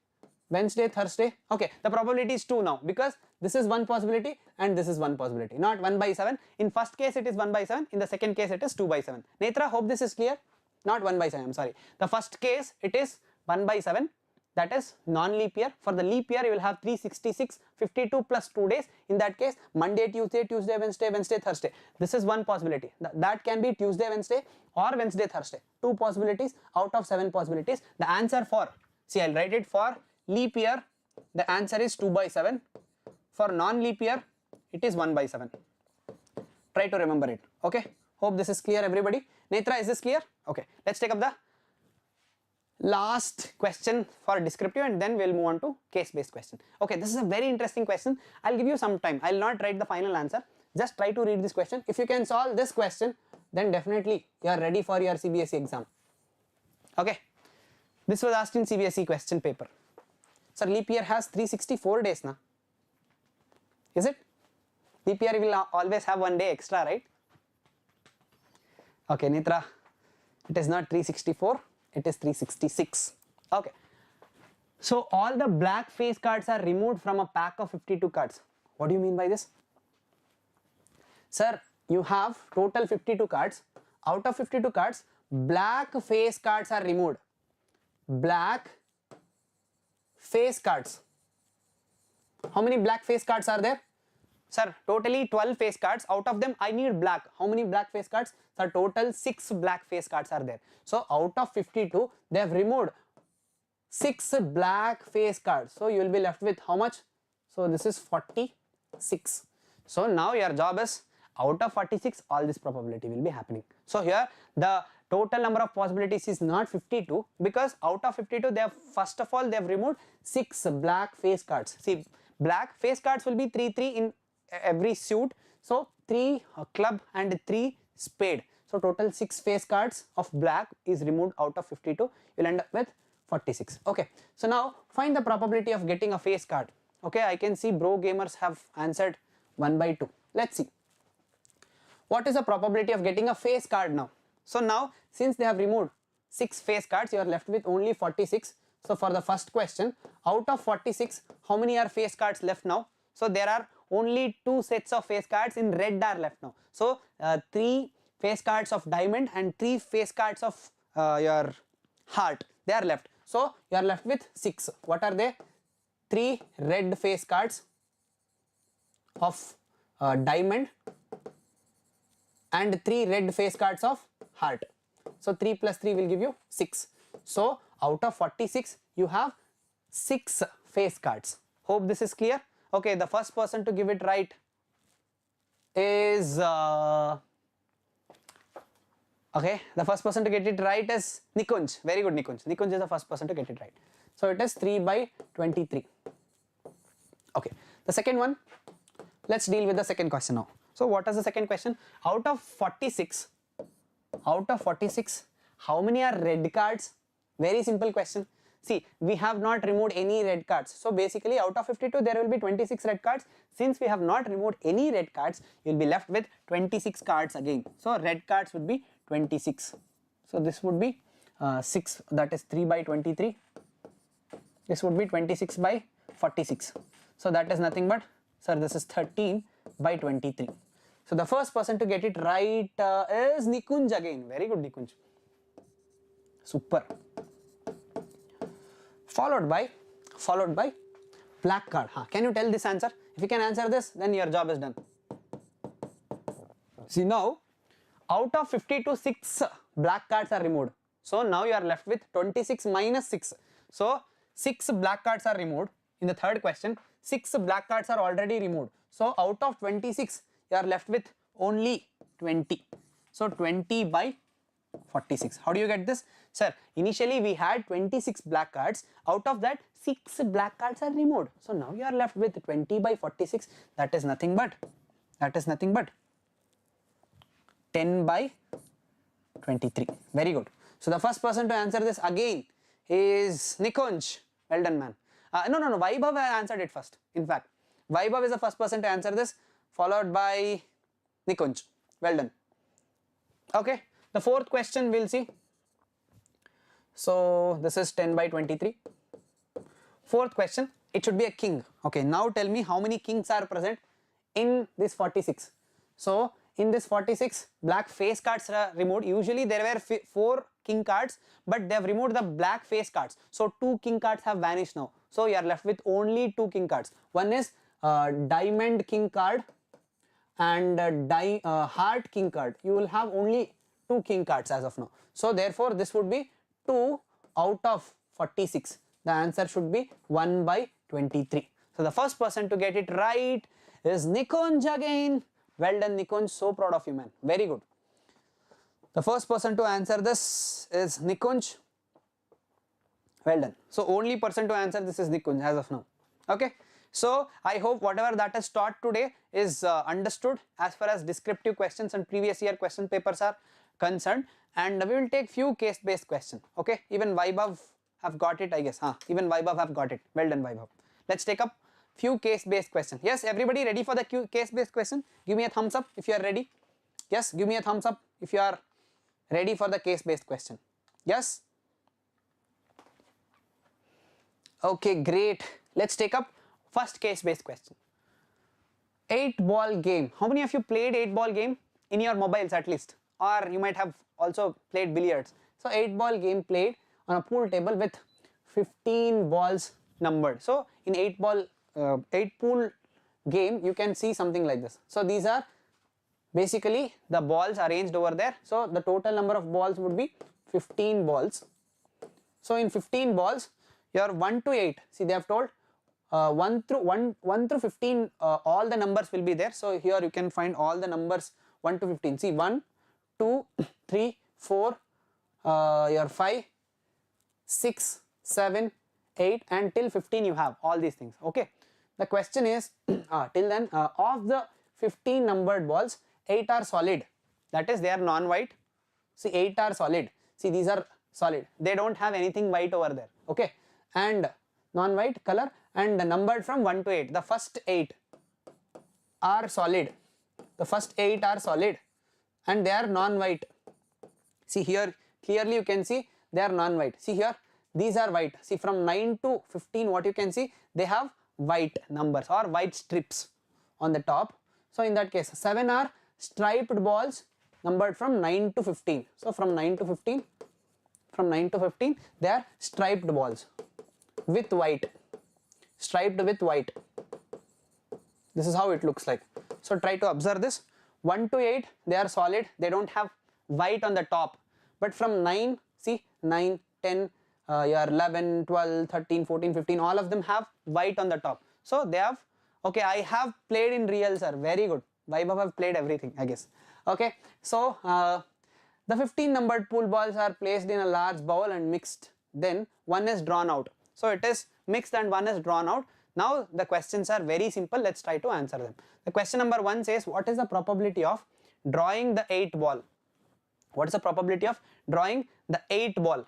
Wednesday, Thursday. Okay, the probability is 2 now because this is one possibility and this is one possibility, not 1 by 7. In first case it is 1 by 7, in the second case it is 2 by 7. Netra, hope this is clear. Not 1 by 7, I'm sorry. The first case it is 1 by 7, that is non-leap year. For the leap year you will have 366, 52 plus 2 days. In that case Monday, Tuesday, Tuesday, Wednesday, Wednesday, Thursday. This is one possibility. That can be Tuesday, Wednesday or Wednesday, Thursday. 2 possibilities out of 7 possibilities. The answer for, see, I'll write it, for leap year the answer is 2 by 7. For non-leap year it is 1 by 7. Try to remember it. Okay, hope this is clear everybody. Netra, is this clear? Okay, let's take up the last question for descriptive and then we'll move on to case based question. Okay, this is a very interesting question. I'll give you some time. I'll not write the final answer. Just try to read this question. If you can solve this question, then definitely you are ready for your CBSE exam. Okay, this was asked in CBSE question paper. Sir, leap year has 364 days now. Is it? Leap year will always have 1 day extra, right? Okay, Nitra, it is not 364, it is 366. Okay. So all the black face cards are removed from a pack of 52 cards. What do you mean by this? Sir, you have total 52 cards. Out of 52 cards, black face cards are removed. Black face cards. How many black face cards are there? Sir, totally 12 face cards. Out of them I need black. How many black face cards? Sir, total 6 black face cards are there. So out of 52 they have removed 6 black face cards. So you will be left with how much? So this is 46. So now your job is, out of 46 all this probability will be happening. So here the total number of possibilities is not 52 because out of 52 they have, first of all they have removed 6 black face cards. See, black face cards will be 3 3 in every suit. So 3 club and 3 spade. So total 6 face cards of black is removed out of 52. You will end up with 46. Okay, so now find the probability of getting a face card. Okay, I can see bro gamers have answered 1 by 2. Let's see. What is the probability of getting a face card now? So now since they have removed 6 face cards, you are left with only 46. So for the first question, out of 46, how many are face cards left now? So there are only 2 sets of face cards in red are left now. So 3 face cards of diamond and 3 face cards of your heart, they are left. So you are left with 6. What are they? 3 red face cards of diamond and 3 red face cards of heart. So 3 plus 3 will give you 6. So out of 46 you have 6 face cards. Hope this is clear. Okay, the first person to give it right is okay, the first person to get it right is Nikunj. Very good, Nikunj. Nikunj is the first person to get it right. So it is 3 by 23. Okay, the second one, let's deal with the second question now. So what is the second question? Out of 46, how many are red cards? Very simple question. See, we have not removed any red cards. So basically out of 52 there will be 26 red cards. Since we have not removed any red cards, you will be left with 26 cards again. So red cards would be 26. So this would be 6, that is 3 by 23. This would be 26 by 46. So that is nothing but Sir, this is 13 by 23. So the first person to get it right is Nikunj again. Very good, Nikunj. Super. Followed by black card. Can you tell this answer? If you can answer this, then your job is done. See now, out of 52, 6 black cards are removed. So now you are left with 26 minus 6. So 6 black cards are removed. In the third question, 6 black cards are already removed. So out of 26, you are left with only 20. So 20 by 46. How do you get this? Sir, initially we had 26 black cards. Out of that, 6 black cards are removed. So now you are left with 20 by 46. That is nothing but 10 by 23. Very good. So the first person to answer this again is Nikunj. Well done, man. No, Vaibhav answered it first. In fact, Vaibhav is the first person to answer this, followed by Nikunj. Well done. Okay, the fourth question we'll see. So this is 10 by 23. Fourth question, it should be a king. Okay, now tell me how many kings are present in this 46. So in this 46, black face cards are removed. Usually there were 4 king cards, but they have removed the black face cards. So 2 king cards have vanished now. So you are left with only 2 king cards. One is diamond king card and heart king card. You will have only 2 king cards as of now. So therefore this would be 2 out of 46. The answer should be 1 by 23. So the first person to get it right is Nikunj again. Well done, Nikunj. So proud of you, man. Very good. The first person to answer this is Nikunj. Well done. So only person to answer this is Nikunj as of now. Okay. So I hope whatever that is taught today is understood as far as descriptive questions and previous year question papers are concerned. And we will take few case based questions. Okay. Even Vaibhav have got it, I guess. Even Vaibhav have got it. Well done, Vaibhav. Let's take up few case based questions. Yes, everybody ready for the case based question? Give me a thumbs up if you are ready. Yes, give me a thumbs up if you are ready for the case based question. Yes. Okay, great. Let's take up first case based question. 8-ball game. How many of you played 8-ball game in your mobiles at least? Or you might have also played billiards. So 8-ball game played on a pool table with 15 balls numbered. So in 8 pool game, you can see something like this. So these are basically the balls arranged over there. So the total number of balls would be 15 balls. So in 15 balls, your 1 to 8, see they have told 1 through 15, all the numbers will be there. So here you can find all the numbers 1 to 15. See 1, 2, 3, 4, your 5, 6, 7, 8 and till 15 you have all these things. Okay. The question is till then of the 15 numbered balls, 8 are solid. That is they are non-white. See 8 are solid. See these are solid. They don't have anything white over there. Okay. And non-white color and numbered from 1 to 8. The first 8 are solid. The first 8 are solid and they are non-white. See here clearly you can see they are non-white. See here these are white. See from 9 to 15 what you can see, they have white numbers or white strips on the top. So in that case 7 are striped balls numbered from 9 to 15. So from 9 to 15 they are striped balls with white, striped with white. This is how it looks like. So try to observe this. 1 to 8 they are solid, they don't have white on the top, but from 9, see 9, 10, your 11, 12, 13, 14, 15, all of them have white on the top. So they have, okay, I have played in real, sir. Very good. Vaibhav have played everything, I guess. Okay, so the 15 numbered pool balls are placed in a large bowl and mixed. Then one is drawn out. So it is mixed and one is drawn out. Now the questions are very simple. Let's try to answer them. The question number 1 says, what is the probability of drawing the 8 ball? What is the probability of drawing the 8 ball?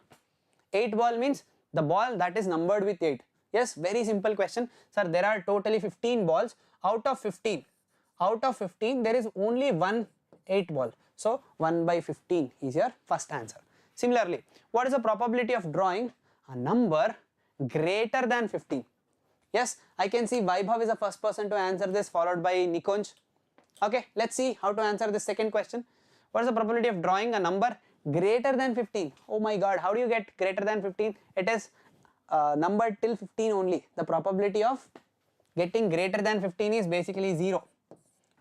8 ball means the ball that is numbered with 8. Yes, very simple question. Sir, there are totally 15 balls. Out of 15 there is only one 8 ball. So 1 by 15 is your first answer. Similarly, what is the probability of drawing a number greater than 15? Yes, I can see Vaibhav is the first person to answer this, followed by Nikunj. Okay, let's see how to answer this second question. What is the probability of drawing a number greater than 15? Oh my god, how do you get greater than 15? It is number till 15 only. The probability of getting greater than 15 is basically 0.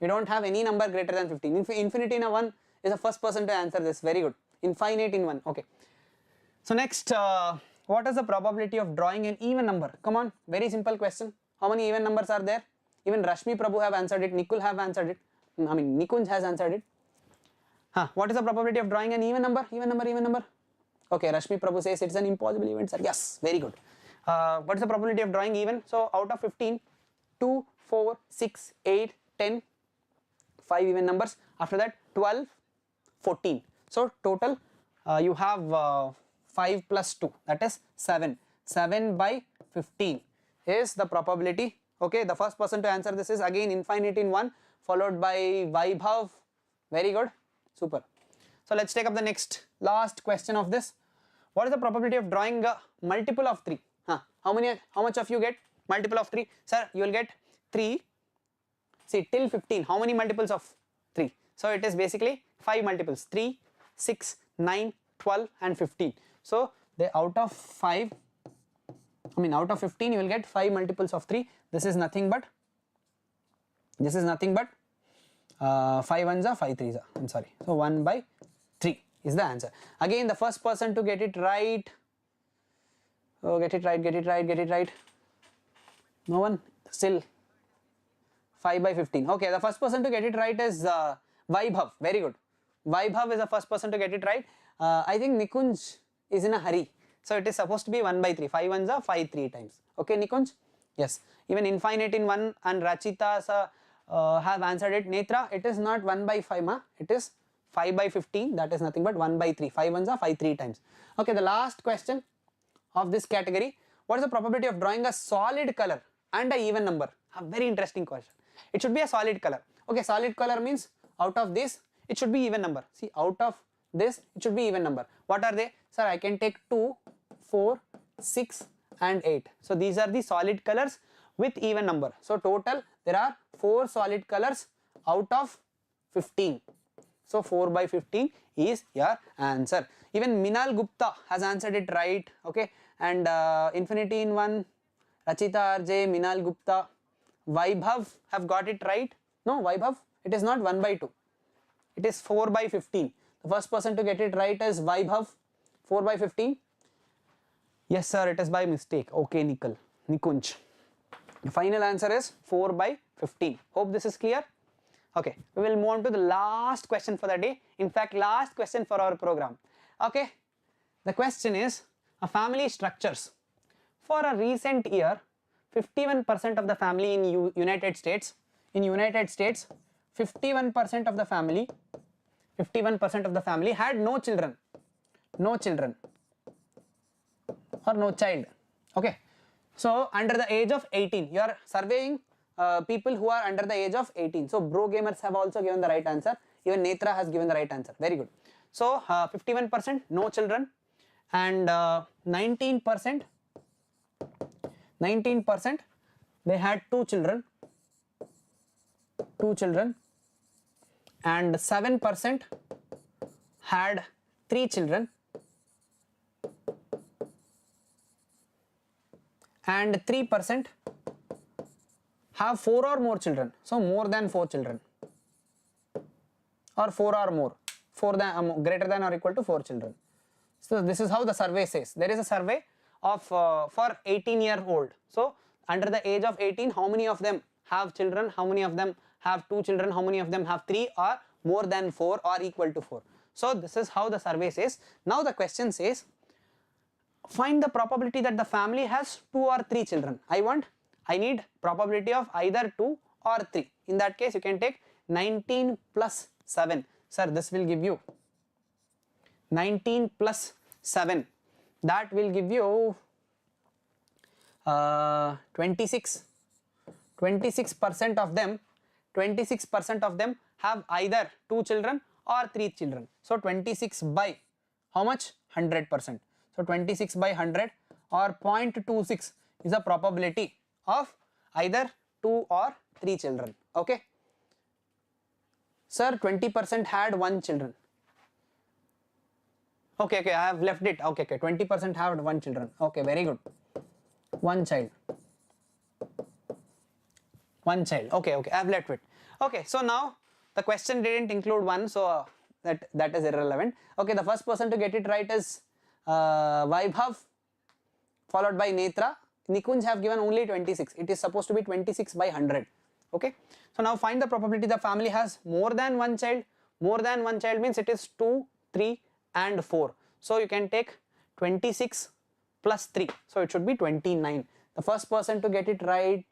You don't have any number greater than 15. Infinity in a 1 is the first person to answer this. Very good. Infinite in 1. Okay. So next, what is the probability of drawing an even number? Come on, very simple question. How many even numbers are there? Even Rashmi Prabhu have answered it. Nikul have answered it. I mean, Nikunj has answered it. What is the probability of drawing an even number? Even number. Okay, Rashmi Prabhu says it's an impossible event, sir. Yes, very good. What is the probability of drawing even? So out of 15, 2, 4, 6, 8, 10, 5 even numbers. After that, 12, 14. So total, you have 5 plus 2, that is 7. 7 by 15 is the probability. Okay, the first person to answer this is again infinite in 1, followed by Vaibhav. Very good, super. So let's take up the next last question of this. What is the probability of drawing a multiple of 3? How much of you get multiple of 3? Sir, you will get 3. See, till 15, how many multiples of 3? So it is basically 5 multiples, 3, 6, 9, 12 and 15. So out of 15 you will get 5 multiples of 3. This is nothing but 5 ones are 5 threes are, I'm sorry. So 1 by 3 is the answer. Again, the first person to get it right. Oh, get it right. No one? Still 5 by 15. Okay, the first person to get it right is Vaibhav. Very good. Vaibhav is the first person to get it right. I think Nikunj is in a hurry. So it is supposed to be 1 by 3. 5 ones are 5 3 times. Okay, Nikunj? Yes. Even infinite in 1 and Rachita have answered it. Netra, it is not 1 by 5, it is 5 by 15. That is nothing but 1 by 3. 5 ones are 5 3 times. Okay, the last question of this category. What is the probability of drawing a solid color and a even number? A very interesting question. It should be a solid color. Okay, solid color means out of this, it should be even number. See, out of this, it should be even number. What are they? Sir, I can take 2, 4, 6 and 8. So these are the solid colors with even number. So total, there are 4 solid colors out of 15. So 4 by 15 is your answer. Even Minal Gupta has answered it right. Okay, and infinity in 1, Rachita RJ, Minal Gupta, Vaibhav have got it right. No, Vaibhav, it is not 1 by 2. It is 4 by 15. The first person to get it right is Vaibhav. 4 by 15. Yes, sir, it is by mistake. Okay, Nikunj. The final answer is 4 by 15. Hope this is clear. Okay, we will move on to the last question for the day. In fact, last question for our program. Okay, the question is a family structures. For a recent year, 51% of the family in United States, 51% of the family had no children or no child. Okay, so under the age of 18, you are surveying people who are under the age of 18. So Bro Gamers have also given the right answer. Even Netra has given the right answer. Very good. So 51% no children, and 19% they had two children, and 7% had 3 children, and 3% have 4 or more children. So more than 4 children, or 4 or more, greater than or equal to 4 children. So this is how the survey says. There is a survey of for 18-year-old. So under the age of 18, how many of them have children, how many of them have 2 children, how many of them have 3 or more than 4 or equal to 4. So this is how the survey says. Now the question says, find the probability that the family has 2 or 3 children. I need probability of either 2 or 3. In that case, you can take 19 plus 7. Sir, this will give you 19 plus 7. That will give you 26. 26% of them have either 2 children or 3 children. So 26 by how much? 100%. So 26 by 100 or 0.26 is the probability of either 2 or 3 children. Okay. Sir, 20% had 1 children. Okay, I have left it. Okay, 20% had 1 children. Okay, very good. 1 child. 1 child. Okay, I have left it. Okay, so now the question didn't include 1, so that is irrelevant. Okay, the first person to get it right is Vaibhav, followed by Netra. Nikunj have given only 26. It is supposed to be 26 by 100. Okay, so now find the probability the family has more than 1 child. More than 1 child means it is 2, 3 and 4. So you can take 26 plus 3. So it should be 29. The first person to get it right.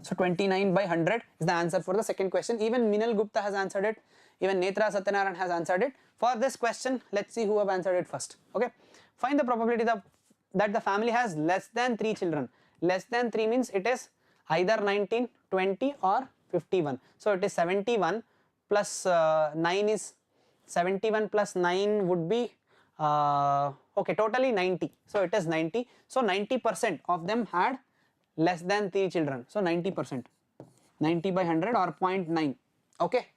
So 29 by 100 is the answer for the second question. Even Minal Gupta has answered it. Even Netra Satyanaran has answered it. For this question, let's see who have answered it first. Okay. Find the probability that the family has less than 3 children. Less than 3 means it is either 19, 20 or 51. So it is 71 plus 9 is 71 plus 9 would be okay, totally 90. So it is 90. So 90% of them had less than 3 children. So 90%. 90 by 100 or 0.9. Okay.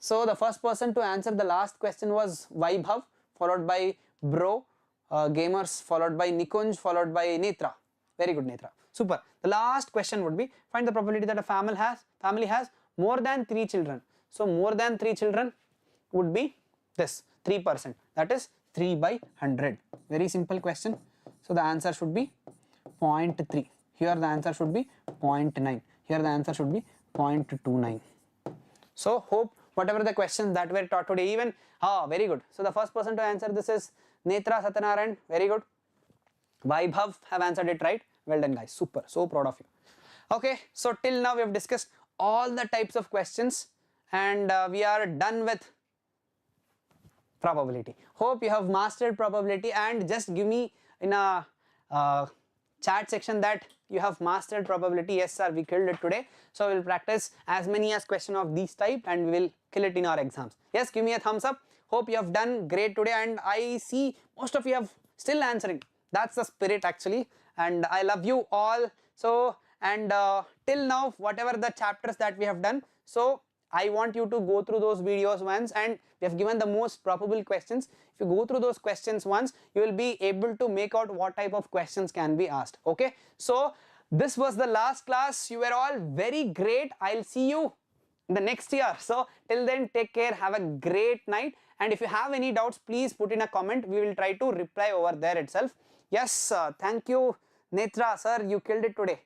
So the first person to answer the last question was Vaibhav, followed by Bro, Gamers, followed by Nikunj, followed by Netra. Very good, Netra. Super. The last question would be find the probability that a family has more than 3 children. So more than 3 children would be this 3%. That is 3 by 100. Very simple question. So the answer should be 0.3. Here the answer should be 0.9. Here the answer should be 0.29. So hope whatever the questions that were taught today, even very good. So the first person to answer this is Netra Satyanaran. Very good. Vaibhav have answered it right. Well done, guys. Super. So proud of you. Okay. So till now we have discussed all the types of questions and we are done with probability. Hope you have mastered probability and just give me in a chat section that you have mastered probability. Yes sir, we killed it today. So we will practice as many as question of these type and we will kill it in our exams. Yes, give me a thumbs up. Hope you have done great today and I see most of you have still answering. That's the spirit actually and I love you all. So and till now whatever the chapters that we have done, so I want you to go through those videos once and we have given the most probable questions. If you go through those questions once, you will be able to make out what type of questions can be asked. Okay, so this was the last class. You were all very great. I'll see you in the next year. So till then, take care, have a great night, and if you have any doubts, please put in a comment. We will try to reply over there itself. Yes, thank you Netra sir, you killed it today.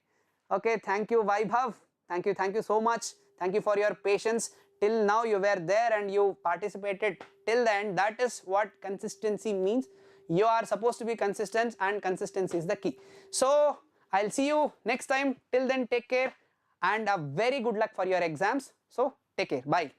Okay, thank you Vaibhav, thank you so much. Thank you for your patience. Till now you were there and you participated till the end. That is what consistency means. You are supposed to be consistent and consistency is the key. So I'll see you next time. Till then, take care and a very good luck for your exams. So take care. Bye.